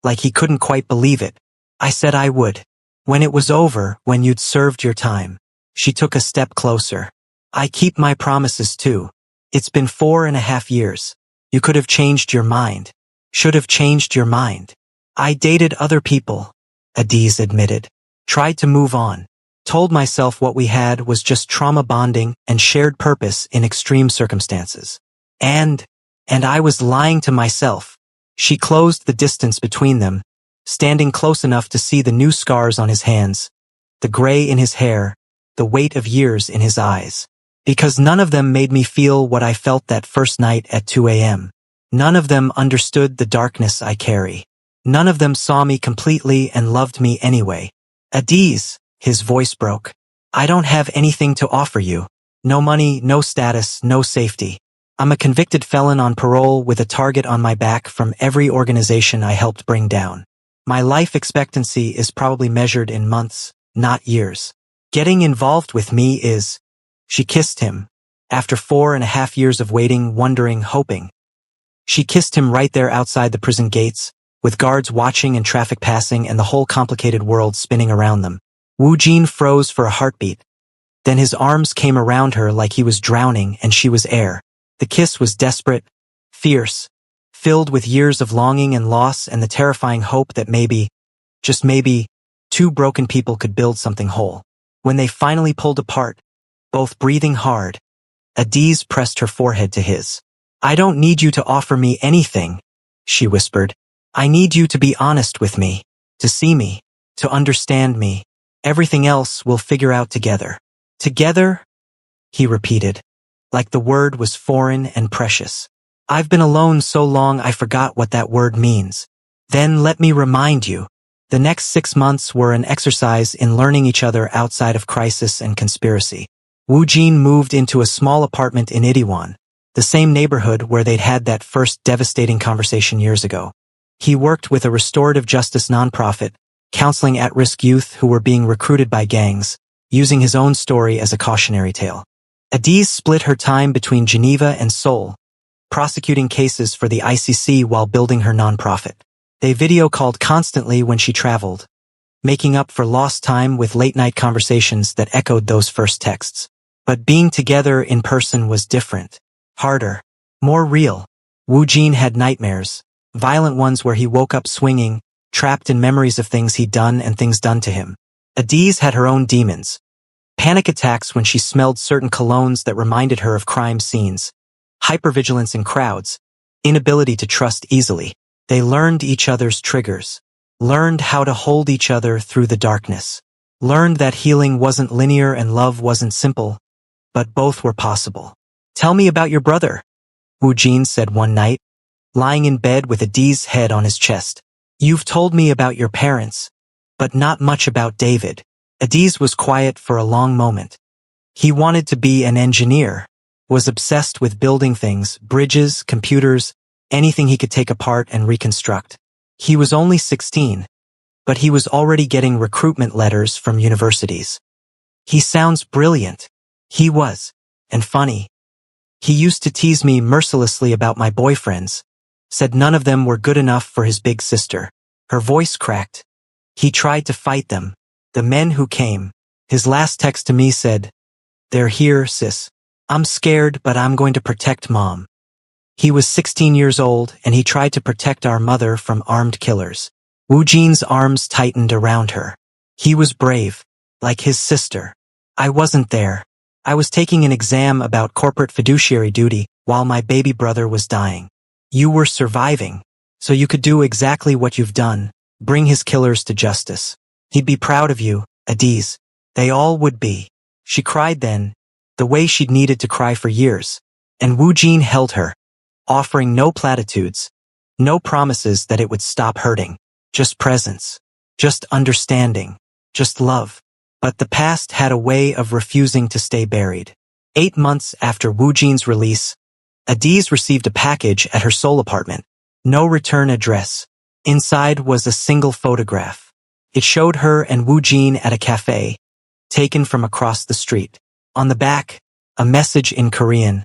S1: like he couldn't quite believe it. I said I would. When it was over, when you'd served your time. She took a step closer. I keep my promises too. It's been 4.5 years. You could have changed your mind. Should have changed your mind. I dated other people, Adiz admitted. Tried to move on. Told myself what we had was just trauma bonding and shared purpose in extreme circumstances. And I was lying to myself. She closed the distance between them, standing close enough to see the new scars on his hands, the gray in his hair, the weight of years in his eyes. Because none of them made me feel what I felt that first night at 2 a.m. None of them understood the darkness I carry. None of them saw me completely and loved me anyway. Adiz, his voice broke. I don't have anything to offer you. No money, no status, no safety. I'm a convicted felon on parole with a target on my back from every organization I helped bring down. My life expectancy is probably measured in months, not years. Getting involved with me is... She kissed him. After 4.5 years of waiting, wondering, hoping. She kissed him right there outside the prison gates, with guards watching and traffic passing and the whole complicated world spinning around them. Wu Jin froze for a heartbeat. Then his arms came around her like he was drowning and she was air. The kiss was desperate, fierce, filled with years of longing and loss and the terrifying hope that maybe, just maybe, 2 broken people could build something whole. When they finally pulled apart, both breathing hard, Adiz pressed her forehead to his. I don't need you to offer me anything, she whispered. I need you to be honest with me, to see me, to understand me. Everything else we'll figure out together. Together? He repeated, like the word was foreign and precious. I've been alone so long I forgot what that word means. Then let me remind you. The next 6 months were an exercise in learning each other outside of crisis and conspiracy. Wu Jin moved into a small apartment in Itaewon, the same neighborhood where they'd had that first devastating conversation years ago. He worked with a restorative justice nonprofit, counseling at-risk youth who were being recruited by gangs, using his own story as a cautionary tale. Adiz split her time between Geneva and Seoul, prosecuting cases for the ICC while building her nonprofit. They video called constantly when she traveled, making up for lost time with late-night conversations that echoed those first texts. But being together in person was different, harder, more real. Woo Jin had nightmares, violent ones where he woke up swinging, trapped in memories of things he'd done and things done to him. Adiz had her own demons. Panic attacks when she smelled certain colognes that reminded her of crime scenes, hypervigilance in crowds, inability to trust easily. They learned each other's triggers, learned how to hold each other through the darkness, learned that healing wasn't linear and love wasn't simple, but both were possible. "Tell me about your brother," Woo Jin said one night, lying in bed with Adiz's head on his chest. "You've told me about your parents, but not much about David." Adiz was quiet for a long moment. He wanted to be an engineer, was obsessed with building things, bridges, computers, anything he could take apart and reconstruct. He was only 16, but he was already getting recruitment letters from universities. "He sounds brilliant." He was, and funny. "He used to tease me mercilessly about my boyfriends, said none of them were good enough for his big sister." Her voice cracked. "He tried to fight them, the men who came. His last text to me said, 'They're here, sis. I'm scared, but I'm going to protect Mom.' He was 16 years old, and he tried to protect our mother from armed killers." Woo Jin's arms tightened around her. "He was brave, like his sister. I wasn't there. I was taking an exam about corporate fiduciary duty while my baby brother was dying. You were surviving, so you could do exactly what you've done, bring his killers to justice. He'd be proud of you, Adiz. They all would be." She cried then, the way she'd needed to cry for years, and Woo Jin held her, offering no platitudes, no promises that it would stop hurting, just presence, just understanding, just love. But the past had a way of refusing to stay buried. 8 months after Woo Jin's release, Adiz received a package at her Seoul apartment. No return address. Inside was a single photograph. It showed her and Woo Jin at a cafe, taken from across the street. On the back, a message in Korean.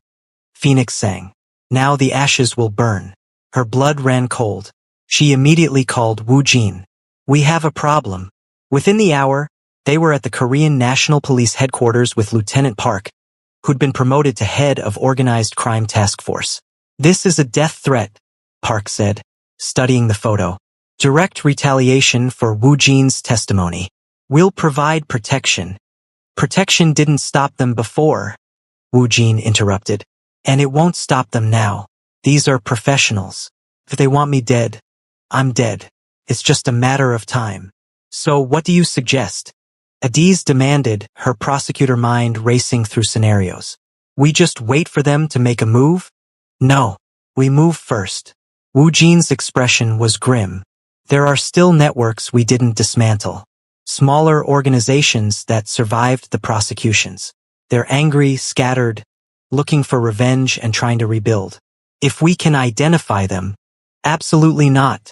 S1: Phoenix sang, "Now the ashes will burn." Her blood ran cold. She immediately called Woo Jin. "We have a problem." Within the hour, they were at the Korean National Police headquarters with Lieutenant Park, who'd been promoted to head of Organized Crime Task Force. "This is a death threat," Park said, studying the photo. "Direct retaliation for Woo Jin's testimony. We'll provide protection." "Protection didn't stop them before," Woo Jin interrupted. "And it won't stop them now. These are professionals. If they want me dead, I'm dead. It's just a matter of time." "So what do you suggest?" Adiz demanded, her prosecutor mind racing through scenarios. "We just wait for them to make a move?" "No, we move first." Woo Jin's expression was grim. "There are still networks we didn't dismantle. Smaller organizations that survived the prosecutions. They're angry, scattered, looking for revenge and trying to rebuild. If we can identify them." "Absolutely not."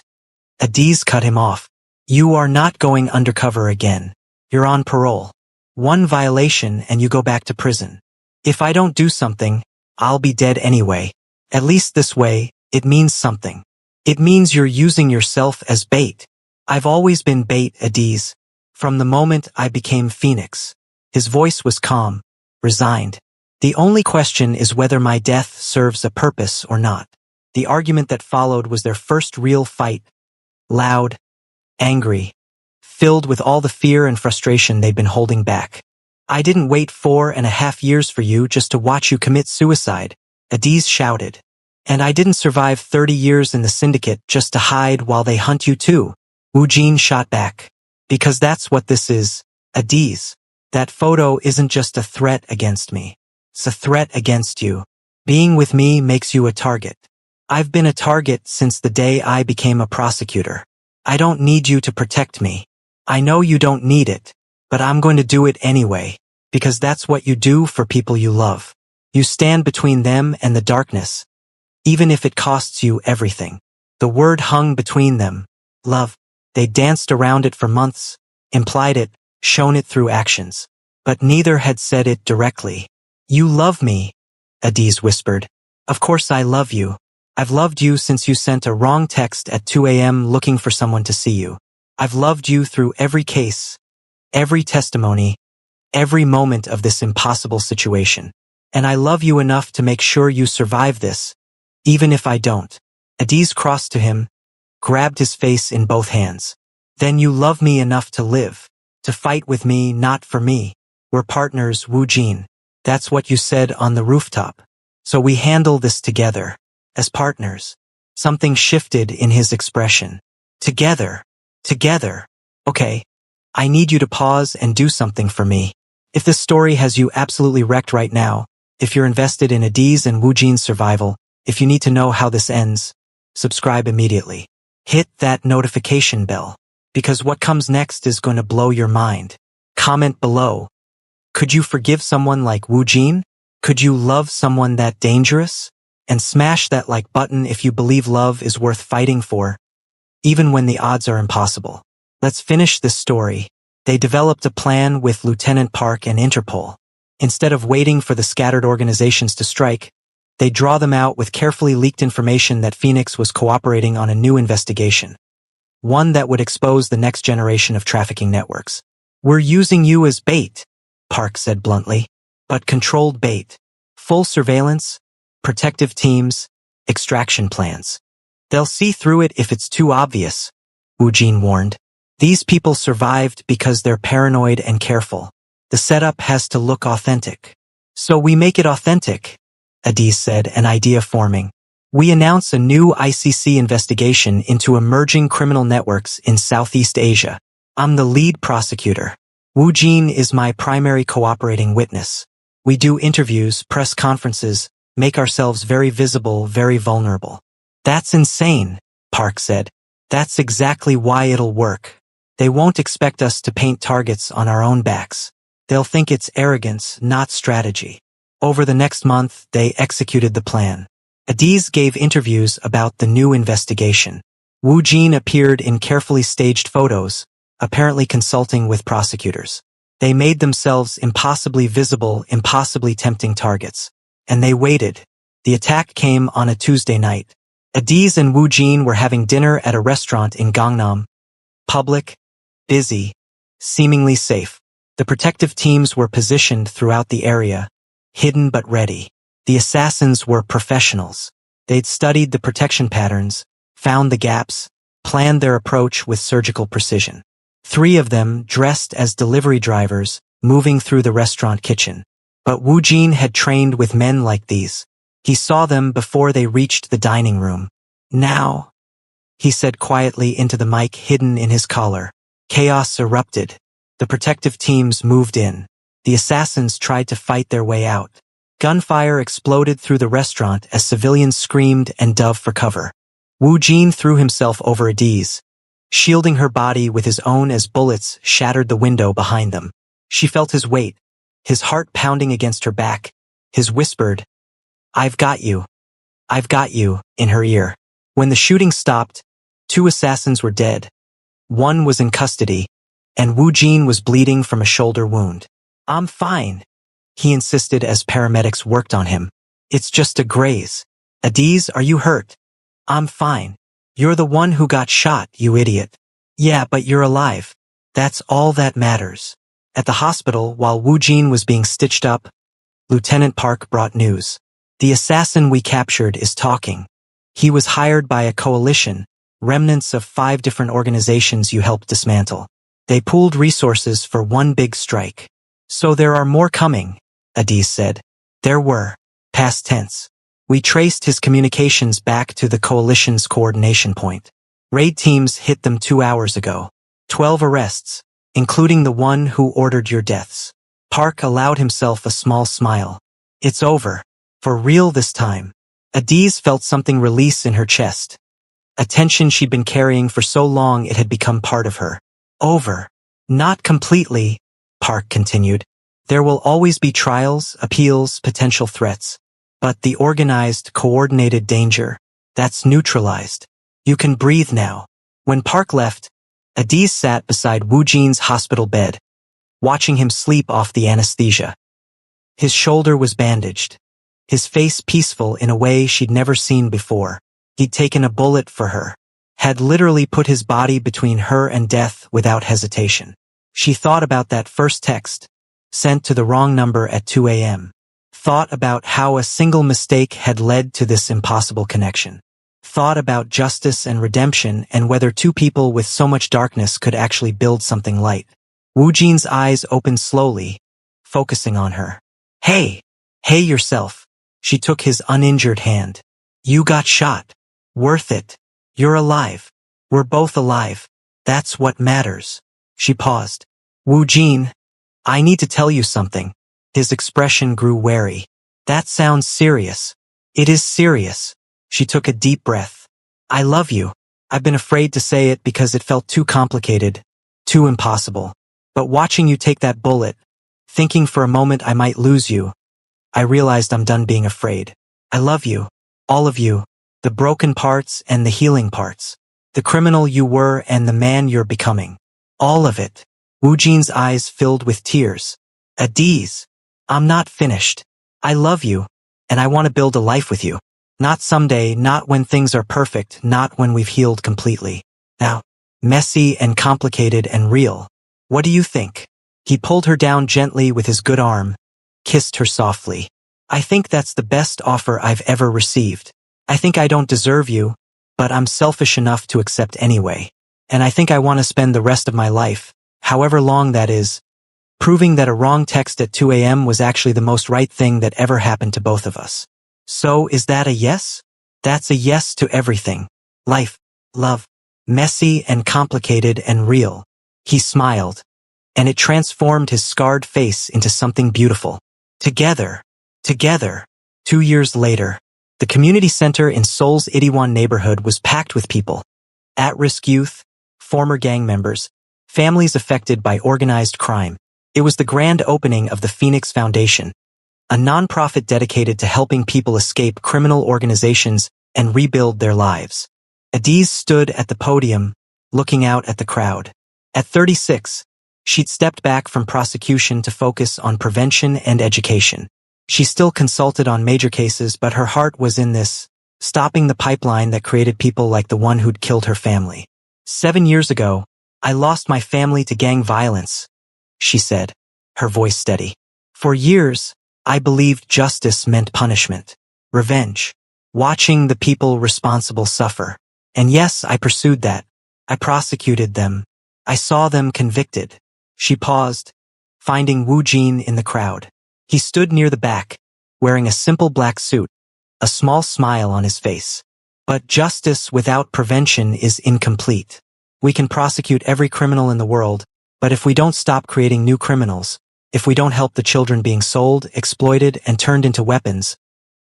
S1: Adiz cut him off. "You are not going undercover again. You're on parole. One violation and you go back to prison. If I don't do something, I'll be dead anyway. At least this way, it means something. It means you're using yourself as bait." "I've always been bait, Adiz. From the moment I became Phoenix." His voice was calm, resigned. "The only question is whether my death serves a purpose or not." The argument that followed was their first real fight. Loud, angry, filled with all the fear and frustration they'd been holding back. "I didn't wait 4.5 years for you just to watch you commit suicide," Adiz shouted. "And I didn't survive 30 years in the syndicate just to hide while they hunt you too," Woo Jin shot back. "Because that's what this is, Adiz. That photo isn't just a threat against me. It's a threat against you. Being with me makes you a target. I've been a target since the day I became a prosecutor. I don't need you to protect me. I know you don't need it, but I'm going to do it anyway, because that's what you do for people you love. You stand between them and the darkness, even if it costs you everything." The word hung between them. Love. They danced around it for months, implied it, shown it through actions. But neither had said it directly. "You love me," Adiz whispered. "Of course I love you. I've loved you since you sent a wrong text at 2 a.m. looking for someone to see you. I've loved you through every case, every testimony, every moment of this impossible situation. And I love you enough to make sure you survive this, even if I don't. Adiz crossed to him, grabbed his face in both hands. Then you love me enough to live, to fight with me, not for me. We're partners, Wu Jin. That's what you said on the rooftop. So we handle this together, as partners. Something shifted in his expression. Together. Together. Okay. I need you to pause and do something for me. If this story has you absolutely wrecked right now, if you're invested in Adiz and Wu Jin's survival, if you need to know how this ends, subscribe immediately. Hit that notification bell, because what comes next is going to blow your mind. Comment below. Could you forgive someone like Wu Jin? Could you love someone that dangerous? And smash that like button if you believe love is worth fighting for, even when the odds are impossible. Let's finish this story. They developed a plan with Lieutenant Park and Interpol. Instead of waiting for the scattered organizations to strike, they draw them out with carefully leaked information that Phoenix was cooperating on a new investigation. One that would expose the next generation of trafficking networks. We're using you as bait, Park said bluntly. But controlled bait. Full surveillance, protective teams, extraction plans. They'll see through it if it's too obvious, Wu Jin warned. These people survived because they're paranoid and careful. The setup has to look authentic. So we make it authentic, Adiz said, an idea forming. We announce a new ICC investigation into emerging criminal networks in Southeast Asia. I'm the lead prosecutor. Wu Jin is my primary cooperating witness. We do interviews, press conferences, make ourselves very visible, very vulnerable. That's insane, Park said. That's exactly why it'll work. They won't expect us to paint targets on our own backs. They'll think it's arrogance, not strategy. Over the next month, they executed the plan. Adiz gave interviews about the new investigation. Wu Jin appeared in carefully staged photos, apparently consulting with prosecutors. They made themselves impossibly visible, impossibly tempting targets. And they waited. The attack came on a Tuesday night. Adiz and Wu Jin were having dinner at a restaurant in Gangnam. Public, busy, seemingly safe. The protective teams were positioned throughout the area, hidden but ready. The assassins were professionals. They'd studied the protection patterns, found the gaps, planned their approach with surgical precision. 3 of them, dressed as delivery drivers, moving through the restaurant kitchen. But Wu Jin had trained with men like these. He saw them before they reached the dining room. Now, he said quietly into the mic hidden in his collar. Chaos erupted. The protective teams moved in. The assassins tried to fight their way out. Gunfire exploded through the restaurant as civilians screamed and dove for cover. Wu Jin threw himself over Adiz, shielding her body with his own as bullets shattered the window behind them. She felt his weight, his heart pounding against her back, his whispered, "I've got you. I've got you," in her ear. When the shooting stopped, 2 assassins were dead. 1 was in custody, and Wu Jin was bleeding from a shoulder wound. "I'm fine," he insisted as paramedics worked on him. "It's just a graze." "Adiz, are you hurt?" "I'm fine." "You're the one who got shot, you idiot." "Yeah, but you're alive. That's all that matters." At the hospital, while Wu Jin was being stitched up, Lieutenant Park brought news. "The assassin we captured is talking. He was hired by a coalition, remnants of 5 different organizations you helped dismantle. They pooled resources for one big strike. So there are more coming," Adiz said. "There were." Past tense. "We traced his communications back to the coalition's coordination point. Raid teams hit them 2 hours ago. 12 arrests, including the one who ordered your deaths." Park allowed himself a small smile. "It's over. For real this time." Adiz felt something release in her chest. A tension she'd been carrying for so long it had become part of her. "Over. Not completely," Park continued. "There will always be trials, appeals, potential threats. But the organized, coordinated danger, that's neutralized. You can breathe now." When Park left, Adiz sat beside Wu Jin's hospital bed, watching him sleep off the anesthesia. His shoulder was bandaged, his face peaceful in a way she'd never seen before. He'd taken a bullet for her. Had literally put his body between her and death without hesitation. She thought about that first text, sent to the wrong number at 2 a.m. Thought about how a single mistake had led to this impossible connection. Thought about justice and redemption and whether two people with so much darkness could actually build something light. Wu Jin's eyes opened slowly, focusing on her. Hey yourself. She took his uninjured hand. You got shot. Worth it. You're alive. We're both alive. That's what matters. She paused. Wu Jin, I need to tell you something. His expression grew wary. That sounds serious. It is serious. She took a deep breath. I love you. I've been afraid to say it because it felt too complicated, too impossible. But watching you take that bullet, thinking for a moment I might lose you, I realized I'm done being afraid. I love you. All of you. The broken parts and the healing parts. The criminal you were and the man you're becoming. All of it. Wu Jin's eyes filled with tears. Adiz. I'm not finished. I love you, and I want to build a life with you. Not someday, not when things are perfect, not when we've healed completely. Now, messy and complicated and real. What do you think? He pulled her down gently with his good arm, kissed her softly. I think that's the best offer I've ever received. I think I don't deserve you, but I'm selfish enough to accept anyway. And I think I want to spend the rest of my life, however long that is, proving that a wrong text at 2 a.m. was actually the most right thing that ever happened to both of us. So is that a yes? That's a yes to everything. Life, love, messy and complicated and real. He smiled, and it transformed his scarred face into something beautiful. Together. 2 years later, the community center in Seoul's Itaewon neighborhood was packed with people. At-risk youth, former gang members, families affected by organized crime. It was the grand opening of the Phoenix Foundation, a nonprofit dedicated to helping people escape criminal organizations and rebuild their lives. Adiz stood at the podium, looking out at the crowd. At 36, she'd stepped back from prosecution to focus on prevention and education. She still consulted on major cases, but her heart was in this, stopping the pipeline that created people like the one who'd killed her family. 7 years ago, I lost my family to gang violence, she said, her voice steady. For years, I believed justice meant punishment, revenge, watching the people responsible suffer. And yes, I pursued that. I prosecuted them. I saw them convicted. She paused, finding Wu Jin in the crowd. He stood near the back, wearing a simple black suit, a small smile on his face. But justice without prevention is incomplete. We can prosecute every criminal in the world, but if we don't stop creating new criminals, if we don't help the children being sold, exploited, and turned into weapons,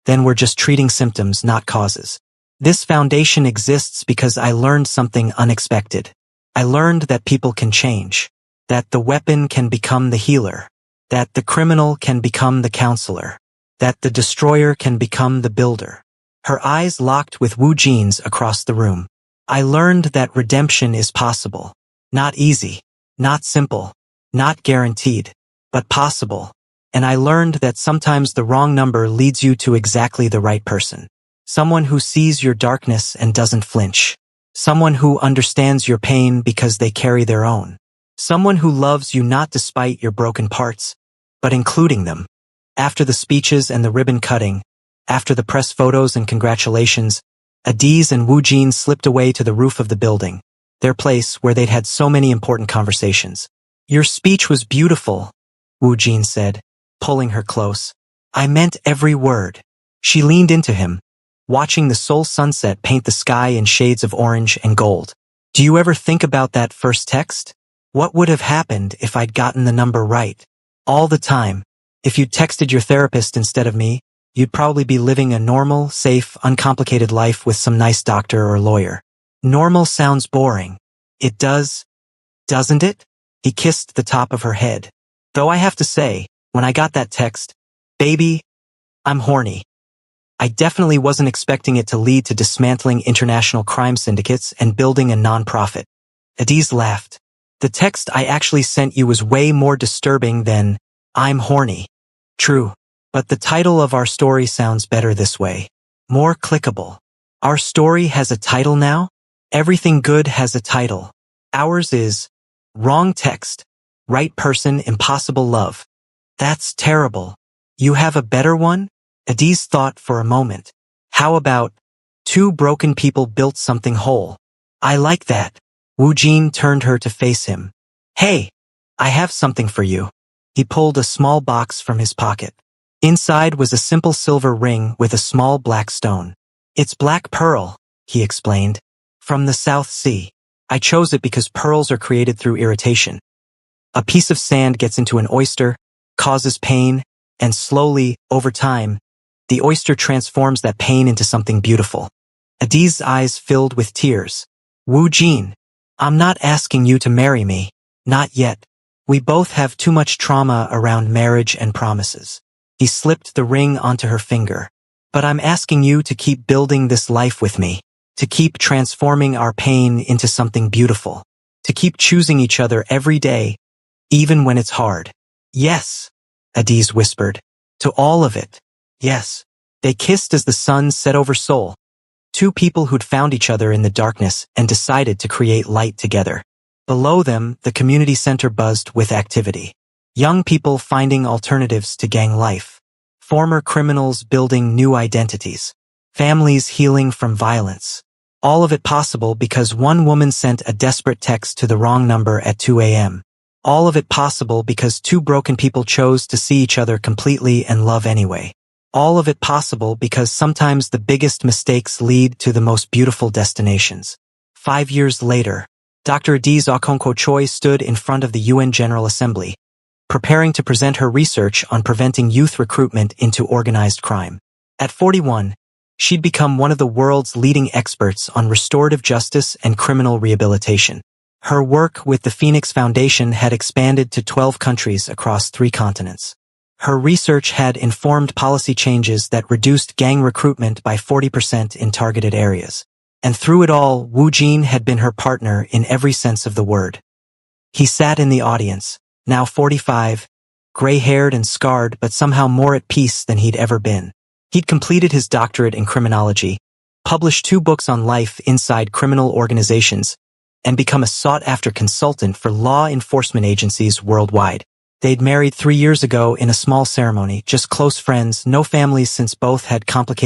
S1: then we're just treating symptoms, not causes. This foundation exists because I learned something unexpected. I learned that people can change, that the weapon can become the healer, that the criminal can become the counselor, that the destroyer can become the builder. Her eyes locked with Wu Jin's across the room. I learned that redemption is possible. Not easy, not simple, not guaranteed, but possible. And I learned that sometimes the wrong number leads you to exactly the right person. Someone who sees your darkness and doesn't flinch. Someone who understands your pain because they carry their own. Someone who loves you not despite your broken parts, but including them. After the speeches and the ribbon cutting, after the press photos and congratulations, Adiz and Wu Jin slipped away to the roof of the building, their place where they'd had so many important conversations. Your speech was beautiful, Wu Jin said, pulling her close. I meant every word. She leaned into him, watching the Seoul sunset paint the sky in shades of orange and gold. Do you ever think about that first text? What would have happened if I'd gotten the number right? All the time. If you'd texted your therapist instead of me, you'd probably be living a normal, safe, uncomplicated life with some nice doctor or lawyer. Normal sounds boring. It does, doesn't it? He kissed the top of her head. Though I have to say, when I got that text, baby, I'm horny. I definitely wasn't expecting it to lead to dismantling international crime syndicates and building a nonprofit. Adiz laughed. The text I actually sent you was way more disturbing than, I'm horny. True, but the title of our story sounds better this way. More clickable. Our story has a title now? Everything good has a title. Ours is Wrong Text, Right Person, Impossible Love. That's terrible. You have a better one? Adiz thought for a moment. How about Two Broken People Built Something Whole? I like that. Wu Jin turned her to face him. Hey, I have something for you. He pulled a small box from his pocket. Inside was a simple silver ring with a small black stone. It's black pearl, he explained. From the South Sea. I chose it because pearls are created through irritation. A piece of sand gets into an oyster, causes pain, and slowly, over time, the oyster transforms that pain into something beautiful. Adiz's eyes filled with tears. Wu Jin, I'm not asking you to marry me. Not yet. We both have too much trauma around marriage and promises. He slipped the ring onto her finger. But I'm asking you to keep building this life with me, to keep transforming our pain into something beautiful, to keep choosing each other every day, even when it's hard. Yes, Adiz whispered. To all of it. Yes. They kissed as the sun set over Seoul. Two people who'd found each other in the darkness and decided to create light together. Below them, the community center buzzed with activity. Young people finding alternatives to gang life. Former criminals building new identities. Families healing from violence. All of it possible because one woman sent a desperate text to the wrong number at 2 a.m. All of it possible because two broken people chose to see each other completely and love anyway. All of it possible because sometimes the biggest mistakes lead to the most beautiful destinations. 5 years later, Dr. Adiz Okonkwo Choi stood in front of the UN General Assembly, preparing to present her research on preventing youth recruitment into organized crime. At 41, she'd become one of the world's leading experts on restorative justice and criminal rehabilitation. Her work with the Phoenix Foundation had expanded to 12 countries across 3 continents. Her research had informed policy changes that reduced gang recruitment by 40% in targeted areas. And through it all, Wu Jin had been her partner in every sense of the word. He sat in the audience, now 45, gray-haired and scarred but somehow more at peace than he'd ever been. He'd completed his doctorate in criminology, published 2 books on life inside criminal organizations, and become a sought-after consultant for law enforcement agencies worldwide. They'd married 3 years ago in a small ceremony, just close friends, no families since both had complicated